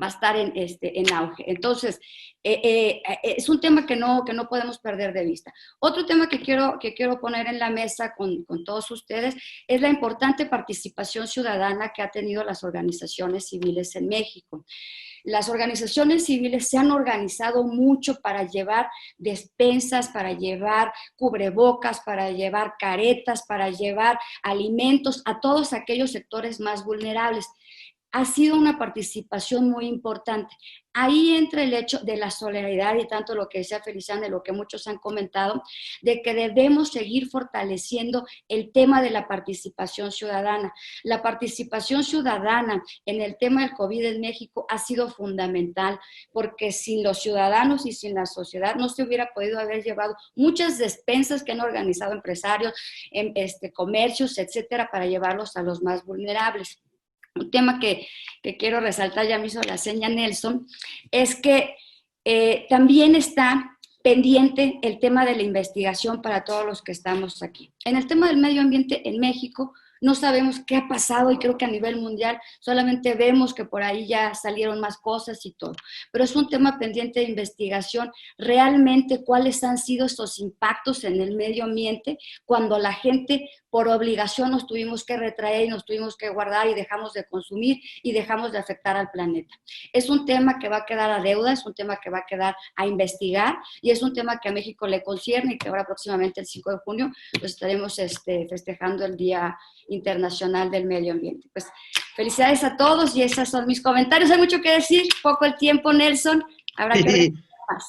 va a estar en auge. Entonces, es un tema que no podemos perder de vista. Otro tema que quiero poner en la mesa con todos ustedes es la importante participación ciudadana que ha tenido las organizaciones civiles en México. Las organizaciones civiles se han organizado mucho para llevar despensas, para llevar cubrebocas, para llevar caretas, para llevar alimentos a todos aquellos sectores más vulnerables. Ha sido una participación muy importante. Ahí entra el hecho de la solidaridad y tanto lo que decía Feliciano, de lo que muchos han comentado, de que debemos seguir fortaleciendo el tema de la participación ciudadana. La participación ciudadana en el tema del COVID en México ha sido fundamental, porque sin los ciudadanos y sin la sociedad no se hubiera podido haber llevado muchas despensas que han organizado empresarios, comercios, etcétera, para llevarlos a los más vulnerables. Un tema que quiero resaltar, ya me hizo la seña Nelson, es que también está pendiente el tema de la investigación para todos los que estamos aquí. En el tema del medio ambiente en México, no sabemos qué ha pasado y creo que a nivel mundial solamente vemos que por ahí ya salieron más cosas y todo. Pero es un tema pendiente de investigación, realmente cuáles han sido estos impactos en el medio ambiente cuando la gente por obligación nos tuvimos que retraer y nos tuvimos que guardar y dejamos de consumir y dejamos de afectar al planeta. Es un tema que va a quedar a deuda, es un tema que va a quedar a investigar y es un tema que a México le concierne y que ahora próximamente el 5 de junio pues estaremos festejando el Día Internacional del Medio Ambiente. Pues felicidades a todos y esos son mis comentarios. Hay mucho que decir, poco el tiempo, Nelson. Habrá que ver.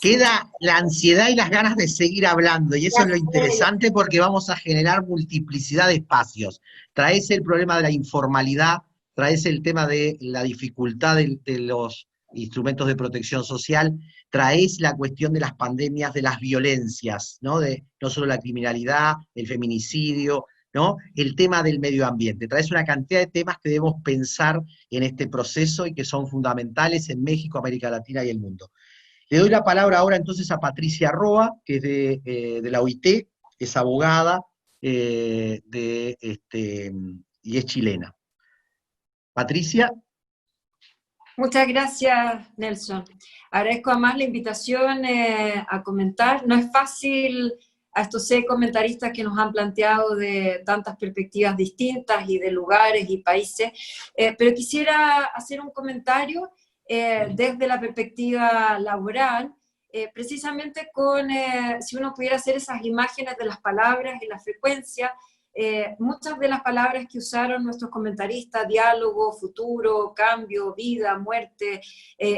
Queda la ansiedad y las ganas de seguir hablando, y eso es lo interesante porque vamos a generar multiplicidad de espacios. Traes el problema de la informalidad, traes el tema de la dificultad de los instrumentos de protección social, traes la cuestión de las pandemias, de las violencias, ¿no? No solo la criminalidad, el feminicidio, ¿no? El tema del medio ambiente. Traes una cantidad de temas que debemos pensar en este proceso y que son fundamentales en México, América Latina y el mundo. Le doy la palabra ahora entonces a Patricia Roa, que es de la OIT, es abogada y es chilena. Patricia. Muchas gracias, Nelson. Agradezco además la invitación a comentar. No es fácil a estos 6 comentaristas que nos han planteado de tantas perspectivas distintas y de lugares y países, pero quisiera hacer un comentario desde la perspectiva laboral, precisamente con, si uno pudiera hacer esas imágenes de las palabras y la frecuencia, muchas de las palabras que usaron nuestros comentaristas, diálogo, futuro, cambio, vida, muerte,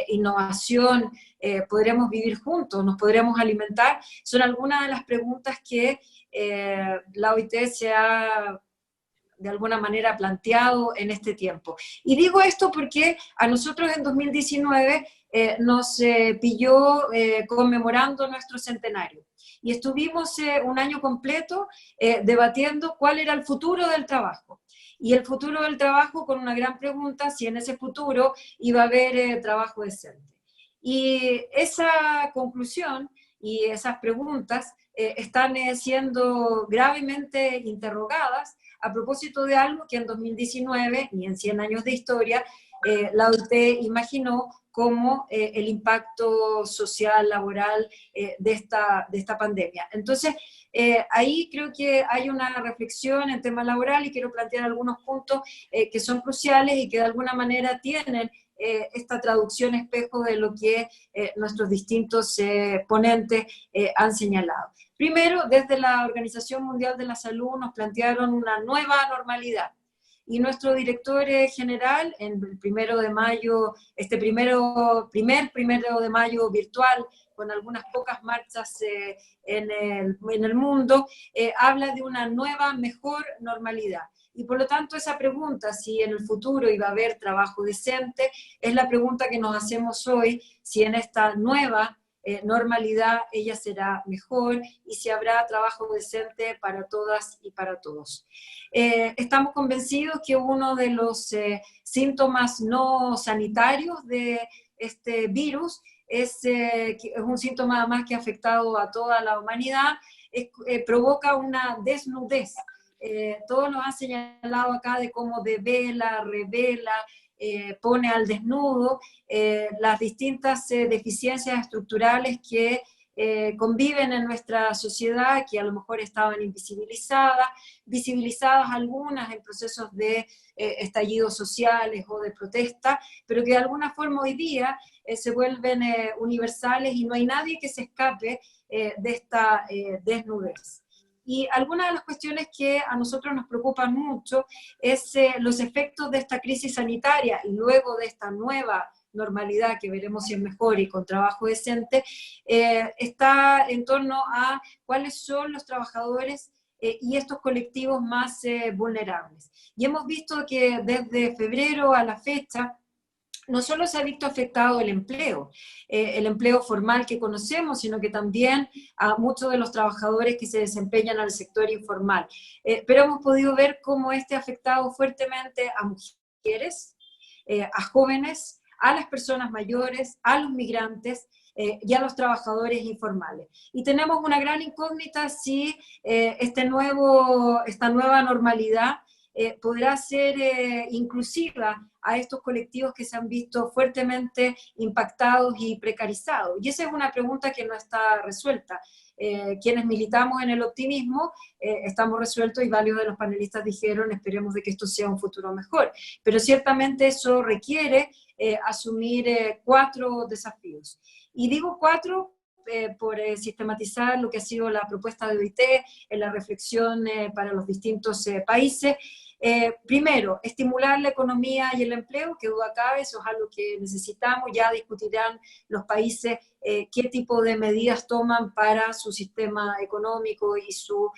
innovación, podremos vivir juntos, nos podremos alimentar, son algunas de las preguntas que la OIT se ha de alguna manera planteado en este tiempo. Y digo esto porque a nosotros en 2019 nos pilló conmemorando nuestro centenario. Y estuvimos un año completo debatiendo cuál era el futuro del trabajo. Y el futuro del trabajo con una gran pregunta, si en ese futuro iba a haber trabajo decente. Y esa conclusión y esas preguntas están siendo gravemente interrogadas a propósito de algo que en 2019, ni en 100 años de historia, la OIT imaginó como el impacto social, laboral de esta pandemia. Entonces, ahí creo que hay una reflexión en tema laboral y quiero plantear algunos puntos que son cruciales y que de alguna manera tienen esta traducción espejo de lo que nuestros distintos ponentes han señalado. Primero, desde la Organización Mundial de la Salud nos plantearon una nueva normalidad. Y nuestro director general, en el 1 de mayo, primer 1 de mayo virtual, con algunas pocas marchas en el mundo, habla de una nueva, mejor normalidad. Y por lo tanto esa pregunta, si en el futuro iba a haber trabajo decente, es la pregunta que nos hacemos hoy, si en esta nueva normalidad ella será mejor y si habrá trabajo decente para todas y para todos. Estamos convencidos que uno de los síntomas no sanitarios de este virus, es un síntoma más que ha afectado a toda la humanidad, provoca una desnudez. Todos nos han señalado acá de cómo devela, revela, pone al desnudo las distintas deficiencias estructurales que conviven en nuestra sociedad, que a lo mejor estaban visibilizadas algunas en procesos de estallidos sociales o de protesta, pero que de alguna forma hoy día se vuelven universales y no hay nadie que se escape de esta desnudez. Y algunas de las cuestiones que a nosotros nos preocupan mucho es los efectos de esta crisis sanitaria y luego de esta nueva normalidad, que veremos si es mejor y con trabajo decente, está en torno a cuáles son los trabajadores y estos colectivos más vulnerables. Y hemos visto que desde febrero a la fecha, no solo se ha visto afectado el empleo formal que conocemos, sino que también a muchos de los trabajadores que se desempeñan en el sector informal. Pero hemos podido ver cómo ha afectado fuertemente a mujeres, a jóvenes, a las personas mayores, a los migrantes y a los trabajadores informales. Y tenemos una gran incógnita si esta nueva normalidad podrá ser inclusiva a estos colectivos que se han visto fuertemente impactados y precarizados. Y esa es una pregunta que no está resuelta. Quienes militamos en el optimismo estamos resueltos, y varios de los panelistas dijeron, esperemos de que esto sea un futuro mejor. Pero ciertamente eso requiere asumir 4 desafíos. Y digo 4 por sistematizar lo que ha sido la propuesta de OIT en la reflexión para los distintos países. Primero, estimular la economía y el empleo, que duda cabe, eso es algo que necesitamos. Ya discutirán los países qué tipo de medidas toman para su sistema económico y su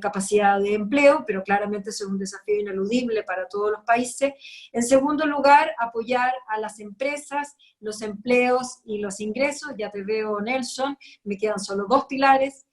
capacidad de empleo, pero claramente eso es un desafío ineludible para todos los países. En segundo lugar, apoyar a las empresas, los empleos y los ingresos. Ya te veo, Nelson, me quedan solo 2 pilares.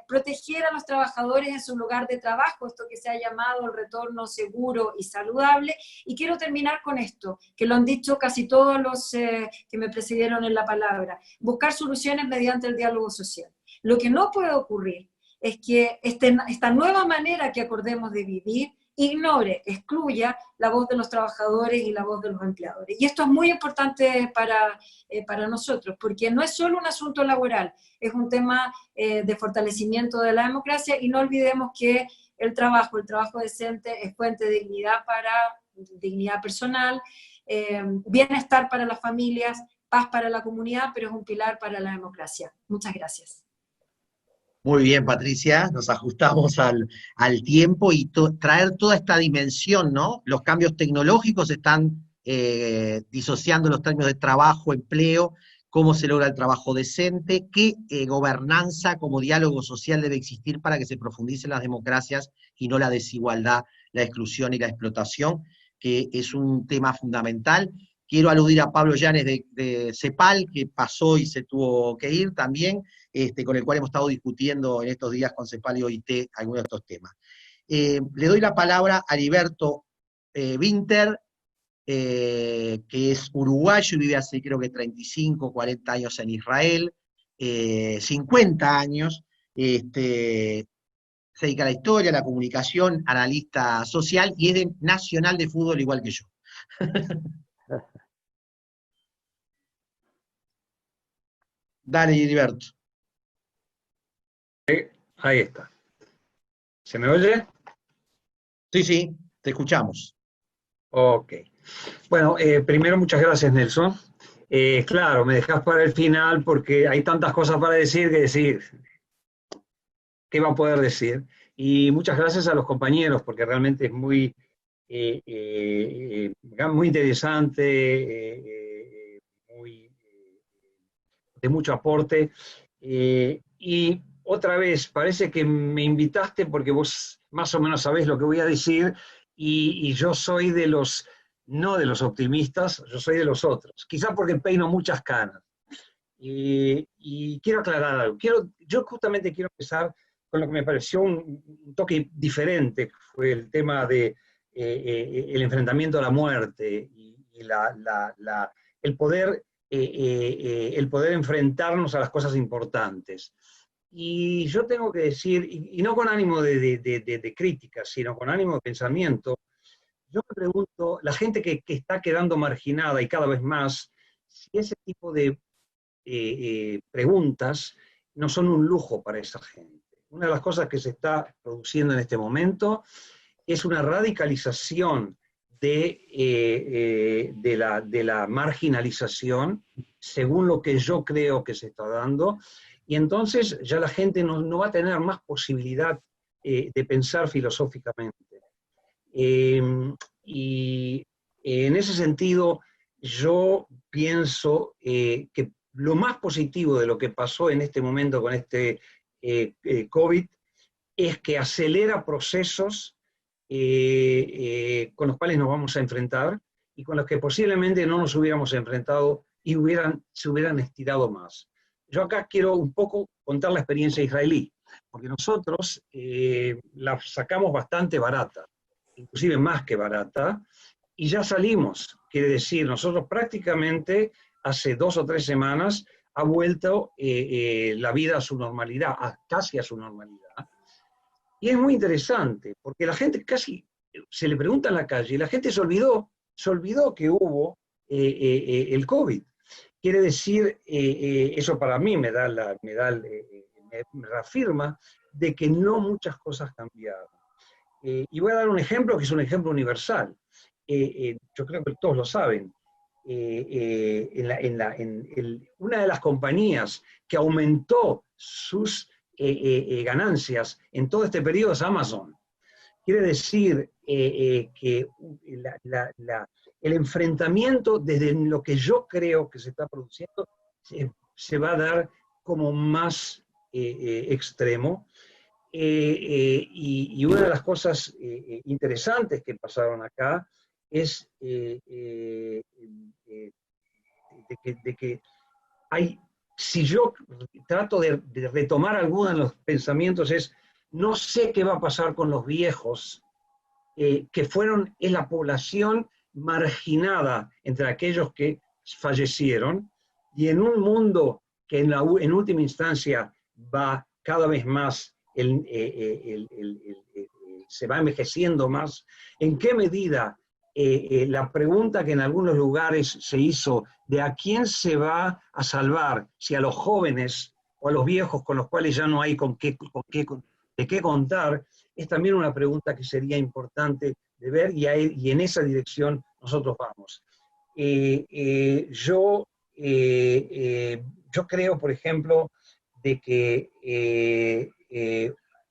Proteger a los trabajadores en su lugar de trabajo, esto que se ha llamado el retorno seguro y saludable. Y quiero terminar con esto, que lo han dicho casi todos los que me precedieron en la palabra: buscar soluciones mediante el diálogo social. Lo que no puede ocurrir es que esta nueva manera que acordemos de vivir ignore, excluya la voz de los trabajadores y la voz de los empleadores. Y esto es muy importante para nosotros, porque no es solo un asunto laboral, es un tema de fortalecimiento de la democracia, y no olvidemos que el trabajo decente es fuente de dignidad personal, bienestar para las familias, paz para la comunidad, pero es un pilar para la democracia. Muchas gracias. Muy bien, Patricia, nos ajustamos al tiempo y traer toda esta dimensión, ¿no? Los cambios tecnológicos están disociando los términos de trabajo, empleo, cómo se logra el trabajo decente, qué gobernanza como diálogo social debe existir para que se profundicen las democracias y no la desigualdad, la exclusión y la explotación, que es un tema fundamental. Quiero aludir a Pablo Llanes de CEPAL, que pasó y se tuvo que ir también, con el cual hemos estado discutiendo en estos días con CEPAL y OIT algunos de estos temas. Le doy la palabra a Heriberto Winter, que es uruguayo y vive hace creo que 35, 40 años en Israel, 50 años, se dedica a la historia, a la comunicación, analista social, y es de Nacional de Fútbol igual que yo. Dale, Heriberto. Ahí está. ¿Se me oye? Sí, sí, te escuchamos. Ok. Bueno, primero muchas gracias, Nelson. Claro, me dejas para el final porque hay tantas cosas para decir que decir. ¿Qué va a poder decir? Y muchas gracias a los compañeros, porque realmente es muy interesante, de mucho aporte. Y otra vez, parece que me invitaste porque vos más o menos sabés lo que voy a decir, y yo soy de los, no de los optimistas, yo soy de los otros, quizá porque peino muchas canas. Y quiero aclarar algo. Yo justamente quiero empezar con lo que me pareció un toque diferente, fue el tema de el enfrentamiento a la muerte y el poder enfrentarnos a las cosas importantes. Y yo tengo que decir, y no con ánimo de crítica, sino con ánimo de pensamiento, yo me pregunto, la gente que está quedando marginada y cada vez más, si ese tipo de preguntas no son un lujo para esa gente. Una de las cosas que se está produciendo en este momento es una radicalización de la marginalización, según lo que yo creo que se está dando, y entonces ya la gente no va a tener más posibilidad de pensar filosóficamente. Y en ese sentido, yo pienso que lo más positivo de lo que pasó en este momento con este COVID es que acelera procesos con los cuales nos vamos a enfrentar y con los que posiblemente no nos hubiéramos enfrentado y se hubieran estirado más. Yo acá quiero un poco contar la experiencia israelí, porque nosotros la sacamos bastante barata, inclusive más que barata, y ya salimos. Quiere decir, nosotros prácticamente hace 2 o 3 semanas ha vuelto la vida a su normalidad, casi a su normalidad. Y es muy interesante, porque la gente casi, se le pregunta en la calle, y la gente se olvidó que hubo el COVID. Quiere decir, eso para mí me reafirma de que no muchas cosas cambiaron. Y voy a dar un ejemplo que es un ejemplo universal. Yo creo que todos lo saben. Una de las compañías que aumentó sus ganancias en todo este periodo es Amazon. Quiere decir que el enfrentamiento desde lo que yo creo que se está produciendo se va a dar como más extremo. Y una de las cosas interesantes que pasaron acá es de que hay, si yo trato de retomar algunos de los pensamientos, no sé qué va a pasar con los viejos, que es la población marginada entre aquellos que fallecieron, y en un mundo que en última instancia va cada vez más, se va envejeciendo más, ¿en qué medida la pregunta que en algunos lugares se hizo de a quién se va a salvar, si a los jóvenes o a los viejos con los cuales ya no hay de qué contar, es también una pregunta que sería importante de ver, y en esa dirección nosotros vamos. Yo creo, por ejemplo, de que,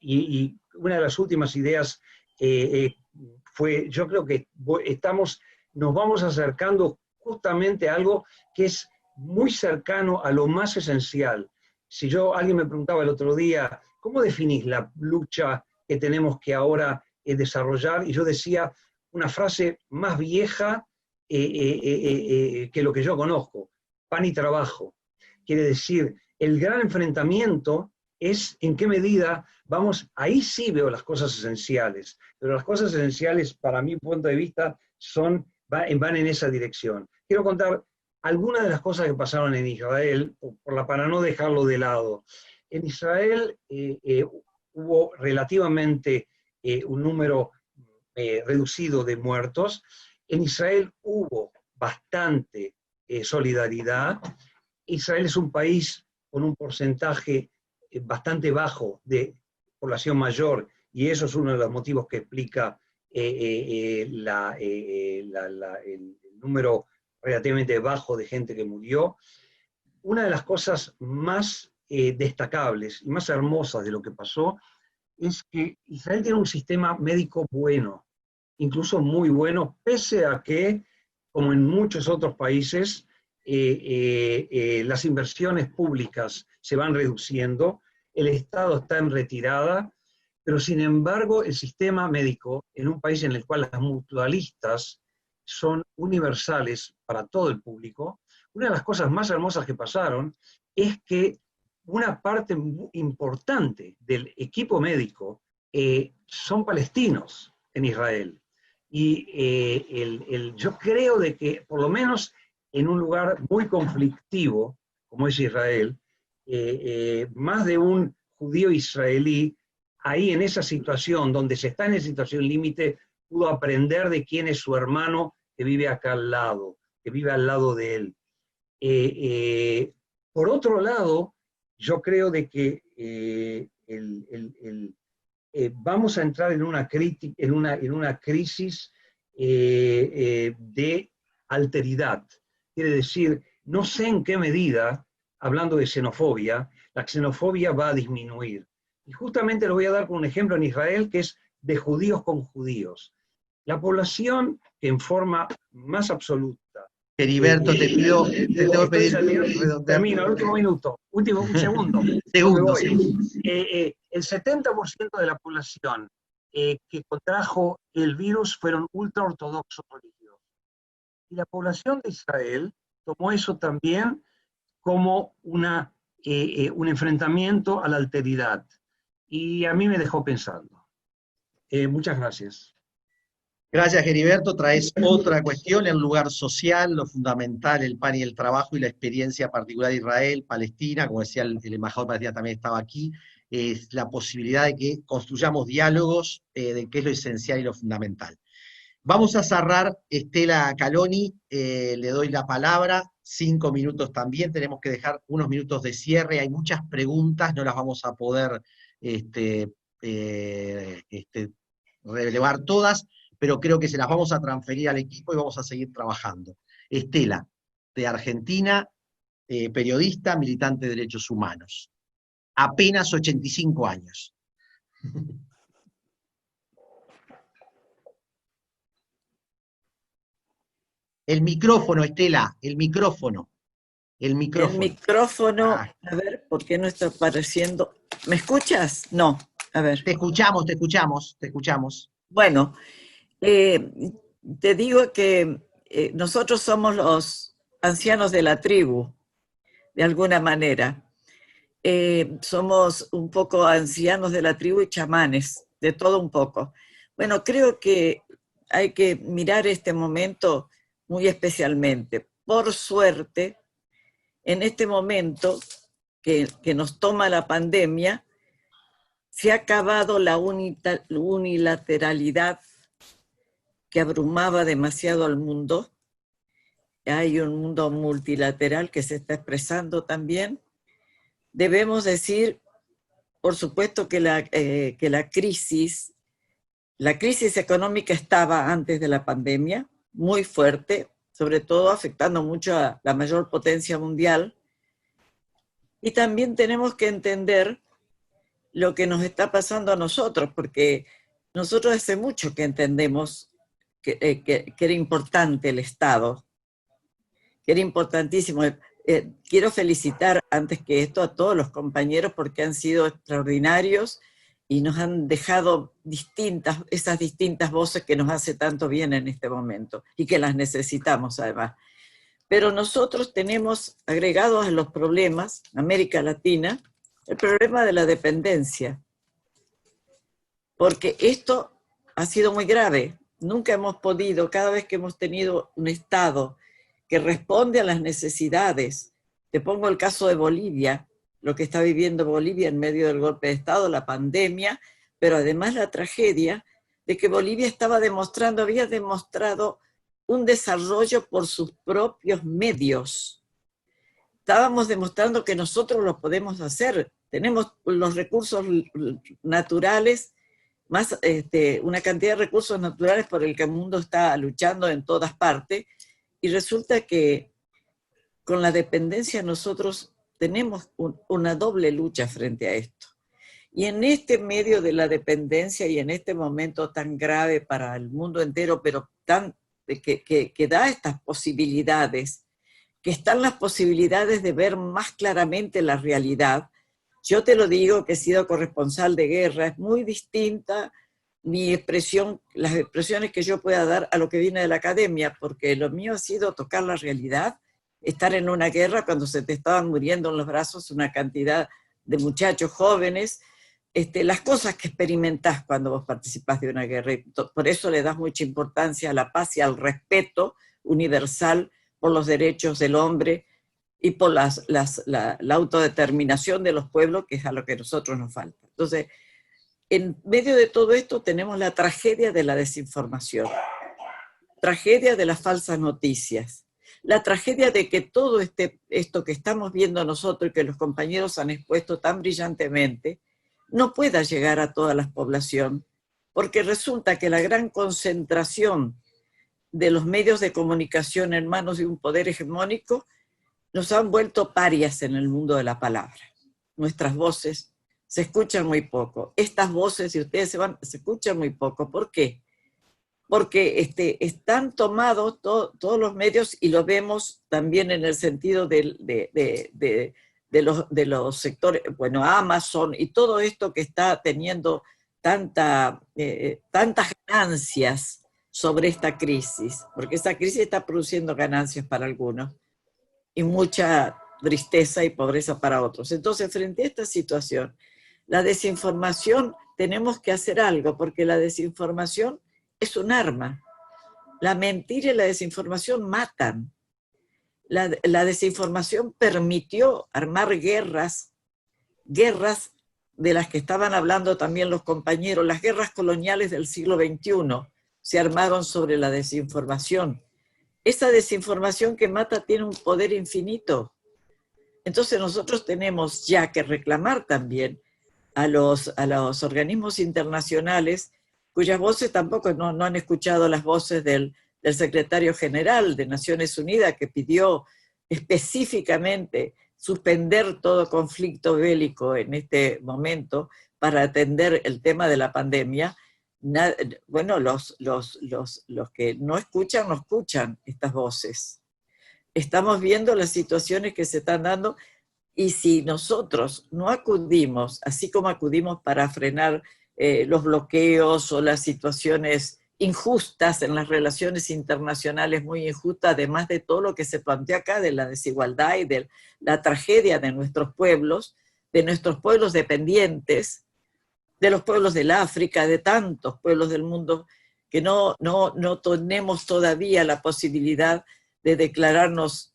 y una de las últimas ideas fue, yo creo que nos vamos acercando justamente a algo que es muy cercano a lo más esencial. Si alguien me preguntaba el otro día, ¿cómo definís la lucha que tenemos que ahora desarrollar? Y yo decía una frase más vieja que lo que yo conozco: pan y trabajo. Quiere decir, el gran enfrentamiento es en qué medida ahí sí veo las cosas esenciales, pero las cosas esenciales, para mi punto de vista, van en esa dirección. Quiero contar algunas de las cosas que pasaron en Israel, para no dejarlo de lado. En Israel hubo relativamente un número reducido de muertos. En Israel hubo bastante solidaridad. Israel es un país con un porcentaje bastante bajo de población mayor, y eso es uno de los motivos que explica el número relativamente bajo de gente que murió. Una de las cosas más destacables y más hermosas de lo que pasó es que Israel tiene un sistema médico bueno, incluso muy bueno, pese a que, como en muchos otros países, las inversiones públicas se van reduciendo, el Estado está en retirada, pero sin embargo el sistema médico, en un país en el cual las mutualistas son universales para todo el público, una de las cosas más hermosas que pasaron es que una parte importante del equipo médico son palestinos en Israel. Y yo creo de que por lo menos en un lugar muy conflictivo, como es Israel, más de un judío israelí, ahí en esa situación, donde se está en esa situación límite, pudo aprender de quién es su hermano que vive acá al lado, que vive al lado de él. Por otro lado, yo creo de que vamos a entrar en una crisis de alteridad. Quiere decir, no sé en qué medida, hablando de xenofobia, la xenofobia va a disminuir. Y justamente lo voy a dar con un ejemplo en Israel, que es de judíos con judíos. La población que en forma más absoluta... Heriberto, te tengo que pedir... Termino, el último minuto, un segundo. Segundo, sí. El 70% de la población que contrajo el virus fueron ultraortodoxos religiosos. Y la población de Israel tomó eso también como un enfrentamiento a la alteridad. Y a mí me dejó pensando. Muchas gracias. Gracias, Heriberto. Traes otra cuestión, el lugar social, lo fundamental, el pan y el trabajo y la experiencia particular de Israel, Palestina, como decía el embajador Palestina también estaba aquí, es la posibilidad de que construyamos diálogos de qué es lo esencial y lo fundamental. Vamos a cerrar, Estela Caloni, le doy la palabra, 5 minutos también, tenemos que dejar unos minutos de cierre, hay muchas preguntas, no las vamos a poder relevar todas, pero creo que se las vamos a transferir al equipo y vamos a seguir trabajando. Estela, de Argentina, periodista, militante de derechos humanos. Apenas 85 años. El micrófono, Estela, el micrófono. El micrófono. A ver, ¿por qué no está apareciendo? ¿Me escuchas? No, a ver. Te escuchamos. Bueno, te digo que nosotros somos los ancianos de la tribu, de alguna manera. Somos un poco ancianos de la tribu y chamanes, de todo un poco. Bueno, creo que hay que mirar este momento muy especialmente. Por suerte, en este momento que nos toma la pandemia, se ha acabado la unilateralidad que abrumaba demasiado al mundo. Hay un mundo multilateral que se está expresando también. Debemos decir, por supuesto, que la crisis económica estaba antes de la pandemia, muy fuerte, sobre todo afectando mucho a la mayor potencia mundial. Y también tenemos que entender lo que nos está pasando a nosotros, porque nosotros hace mucho que entendemos que era importante el Estado, que era importantísimo. Quiero felicitar antes que esto a todos los compañeros porque han sido extraordinarios y nos han dejado esas distintas voces que nos hace tanto bien en este momento y que las necesitamos además. Pero nosotros tenemos agregados a los problemas, América Latina, el problema de la dependencia. Porque esto ha sido muy grave. Nunca hemos podido, cada vez que hemos tenido un Estado que responde a las necesidades, te pongo el caso de Bolivia, lo que está viviendo Bolivia en medio del golpe de Estado, la pandemia, pero además la tragedia de que Bolivia había demostrado un desarrollo por sus propios medios. Estábamos demostrando que nosotros lo podemos hacer. Tenemos los recursos naturales, más una cantidad de recursos naturales por el que el mundo está luchando en todas partes, y resulta que con la dependencia nosotros tenemos una doble lucha frente a esto. Y en este medio de la dependencia y en este momento tan grave para el mundo entero, pero que da estas posibilidades, que están las posibilidades de ver más claramente la realidad. Yo te lo digo que he sido corresponsal de guerra, es muy distinta mi expresión, las expresiones que yo pueda dar a lo que viene de la academia, porque lo mío ha sido tocar la realidad, estar en una guerra cuando se te estaban muriendo en los brazos una cantidad de muchachos jóvenes, las cosas que experimentás cuando vos participás de una guerra. Y por eso le das mucha importancia a la paz y al respeto universal por los derechos del hombre y por la autodeterminación de los pueblos, que es a lo que a nosotros nos falta. Entonces, en medio de todo esto tenemos la tragedia de la desinformación, tragedia de las falsas noticias, la tragedia de que todo esto que estamos viendo nosotros y que los compañeros han expuesto tan brillantemente, no pueda llegar a toda la población, porque resulta que la gran concentración de los medios de comunicación en manos de un poder hegemónico nos han vuelto parias en el mundo de la palabra. Nuestras voces se escuchan muy poco. Estas voces, si ustedes se escuchan muy poco. ¿Por qué? Porque están tomados todos los medios, y lo vemos también en el sentido de los sectores, bueno, Amazon y todo esto que está teniendo tantas ganancias sobre esta crisis, porque esta crisis está produciendo ganancias para algunos y mucha tristeza y pobreza para otros. Entonces, frente a esta situación, la desinformación, tenemos que hacer algo, porque la desinformación es un arma. La mentira y la desinformación matan. La desinformación permitió armar guerras de las que estaban hablando también los compañeros. Las guerras coloniales del siglo XXI se armaron sobre la desinformación. Esa desinformación que mata tiene un poder infinito. Entonces nosotros tenemos ya que reclamar también a los organismos internacionales, cuyas voces tampoco no han escuchado las voces del secretario general de Naciones Unidas, que pidió específicamente suspender todo conflicto bélico en este momento para atender el tema de la pandemia. Bueno, los que no escuchan estas voces. Estamos viendo las situaciones que se están dando, y si nosotros no acudimos, así como acudimos para frenar los bloqueos o las situaciones injustas en las relaciones internacionales, muy injustas, además de todo lo que se plantea acá de la desigualdad y de la tragedia de nuestros pueblos dependientes, de los pueblos del África, de tantos pueblos del mundo que no tenemos todavía la posibilidad de declararnos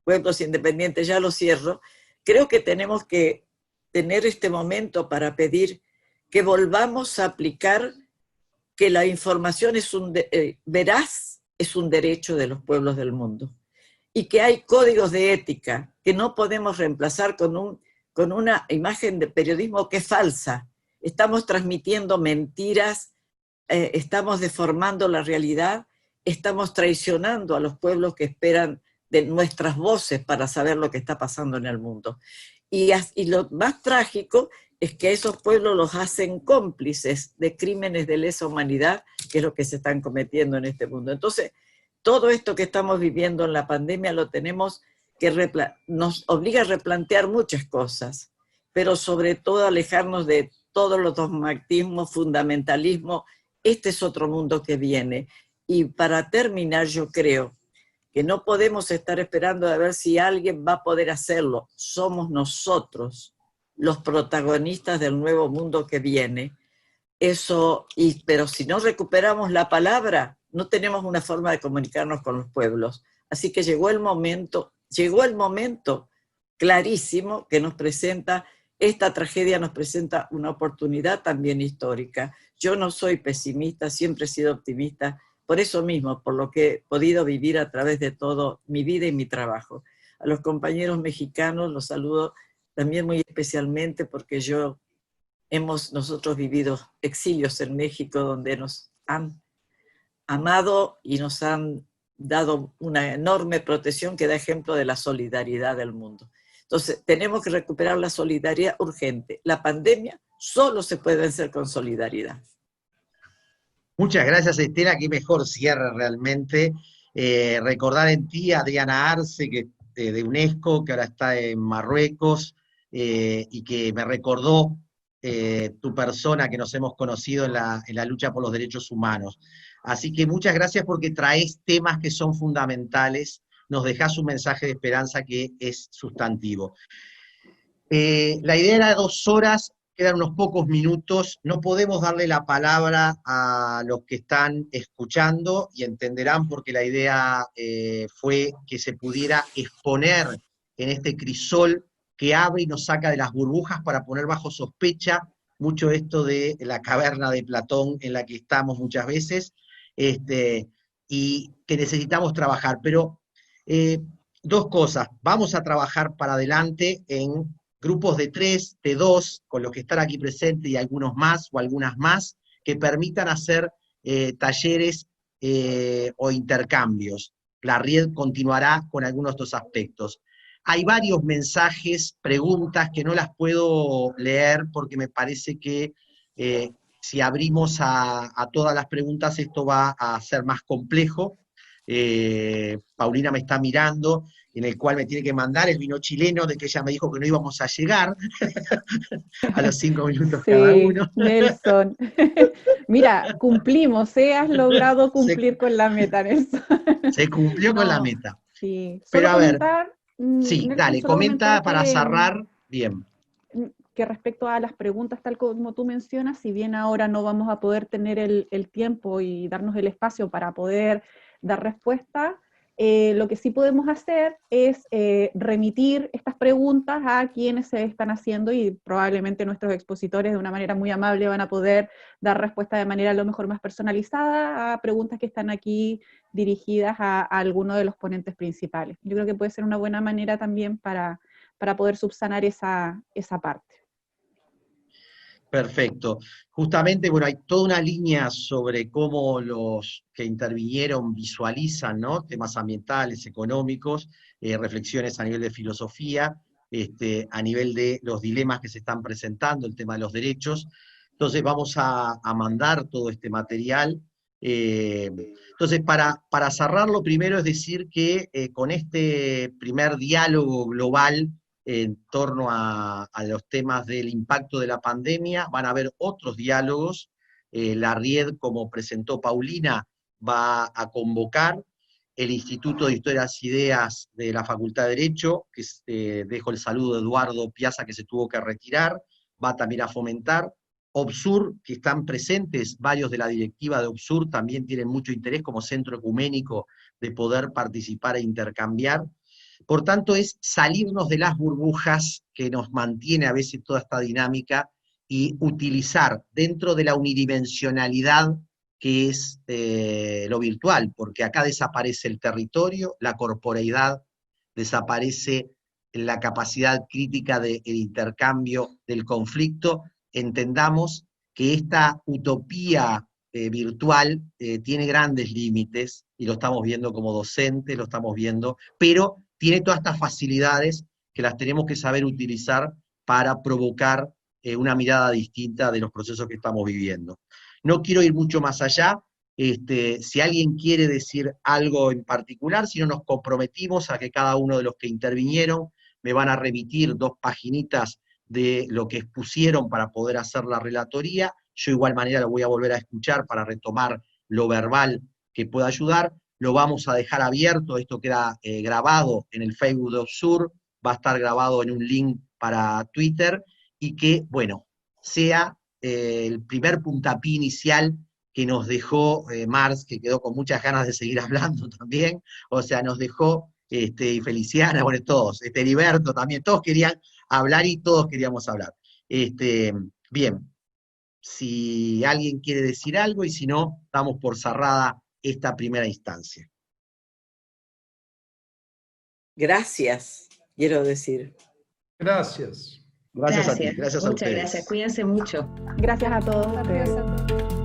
pueblos independientes. Ya lo cierro. Creo que tenemos que tener este momento para pedir que volvamos a aplicar que la información veraz es un derecho de los pueblos del mundo, y que hay códigos de ética que no podemos reemplazar con una imagen de periodismo que es falsa. Estamos transmitiendo mentiras, estamos deformando la realidad, estamos traicionando a los pueblos que esperan de nuestras voces para saber lo que está pasando en el mundo. Y lo más trágico es que esos pueblos los hacen cómplices de crímenes de lesa humanidad, que es lo que se están cometiendo en este mundo. Entonces, todo esto que estamos viviendo en la pandemia nos obliga a replantear muchas cosas, pero sobre todo alejarnos de todos los dogmatismos, fundamentalismo. Este es otro mundo que viene. Y para terminar, yo creo que no podemos estar esperando a ver si alguien va a poder hacerlo. Somos nosotros los protagonistas del nuevo mundo que viene. Pero si no recuperamos la palabra, no tenemos una forma de comunicarnos con los pueblos. Así que llegó el momento clarísimo que nos presenta, esta tragedia nos presenta una oportunidad también histórica. Yo no soy pesimista, siempre he sido optimista, por eso mismo, por lo que he podido vivir a través de todo mi vida y mi trabajo. A los compañeros mexicanos los saludo también muy especialmente, porque nosotros vivido exilios en México, donde nos han amado y nos han dado una enorme protección que da ejemplo de la solidaridad del mundo. Entonces, tenemos que recuperar la solidaridad urgente. La pandemia solo se puede vencer con solidaridad. Muchas gracias, Estela, qué mejor cierre realmente. Recordar en ti a Diana Arce, de UNESCO, que ahora está en Marruecos, y que me recordó tu persona, que nos hemos conocido en la lucha por los derechos humanos. Así que muchas gracias, porque traes temas que son fundamentales, nos dejás un mensaje de esperanza que es sustantivo. La idea era 2 horas, quedan unos pocos minutos, no podemos darle la palabra a los que están escuchando y entenderán porque la idea fue que se pudiera exponer en este crisol que abre y nos saca de las burbujas para poner bajo sospecha mucho esto de la caverna de Platón en la que estamos muchas veces, y que necesitamos trabajar. Pero dos cosas, vamos a trabajar para adelante en grupos de 3, de 2, con los que están aquí presentes y algunos más o algunas más, que permitan hacer talleres o intercambios. La red continuará con algunos de estos aspectos. Hay varios mensajes, preguntas que no las puedo leer porque me parece que si abrimos a todas las preguntas esto va a ser más complejo. Paulina me está mirando, en el cual me tiene que mandar el vino chileno, de que ella me dijo que no íbamos a llegar a los 5 minutos sí, cada uno. Nelson. Mira, cumplimos, has logrado cumplir con la meta, Nelson. Se cumplió con la meta. Sí, pero a ver, sí, Nelson, dale, solo comenta para que, cerrar, bien. Que respecto a las preguntas, tal como tú mencionas, si bien ahora no vamos a poder tener el tiempo y darnos el espacio para poder dar respuesta, lo que sí podemos hacer es remitir estas preguntas a quienes se están haciendo y probablemente nuestros expositores de una manera muy amable van a poder dar respuesta de manera a lo mejor más personalizada a preguntas que están aquí dirigidas a alguno de los ponentes principales. Yo creo que puede ser una buena manera también para poder subsanar esa parte. Perfecto. Justamente, bueno, hay toda una línea sobre cómo los que intervinieron visualizan, ¿no? Temas ambientales, económicos, reflexiones a nivel de filosofía, a nivel de los dilemas que se están presentando, el tema de los derechos. Entonces vamos a mandar todo este material. Entonces, para cerrarlo, primero es decir que con este primer diálogo global en torno a los temas del impacto de la pandemia, van a haber otros diálogos. La RIED, como presentó Paulina, va a convocar. El Instituto de Historias e Ideas de la Facultad de Derecho, que dejo el saludo de Eduardo Piazza, que se tuvo que retirar, va también a fomentar. OBSUR, que están presentes, varios de la directiva de OBSUR también tienen mucho interés como centro ecuménico de poder participar e intercambiar. Por tanto, es salirnos de las burbujas que nos mantiene a veces toda esta dinámica y utilizar dentro de la unidimensionalidad que es lo virtual, porque acá desaparece el territorio, la corporeidad, desaparece la capacidad crítica del intercambio, del conflicto. Entendamos que esta utopía virtual tiene grandes límites, y lo estamos viendo como docentes, lo estamos viendo, pero tiene todas estas facilidades que las tenemos que saber utilizar para provocar una mirada distinta de los procesos que estamos viviendo. No quiero ir mucho más allá, si alguien quiere decir algo en particular, si no nos comprometimos a que cada uno de los que intervinieron me van a remitir 2 paginitas de lo que expusieron para poder hacer la relatoría. Yo de igual manera lo voy a volver a escuchar para retomar lo verbal que pueda ayudar. Lo vamos a dejar abierto, esto queda grabado en el Facebook de OBSUR, va a estar grabado en un link para Twitter, y que, bueno, sea el primer puntapié inicial que nos dejó Mars, que quedó con muchas ganas de seguir hablando también, o sea, nos dejó, y Feliciana, bueno, todos, Heriberto también, todos querían hablar y todos queríamos hablar. Bien, si alguien quiere decir algo, y si no, damos por cerrada esta primera instancia. Gracias, quiero decir. Gracias. Gracias a ti, gracias a Muchas ustedes. gracias, cuídense mucho. Gracias a todos. Gracias a todos.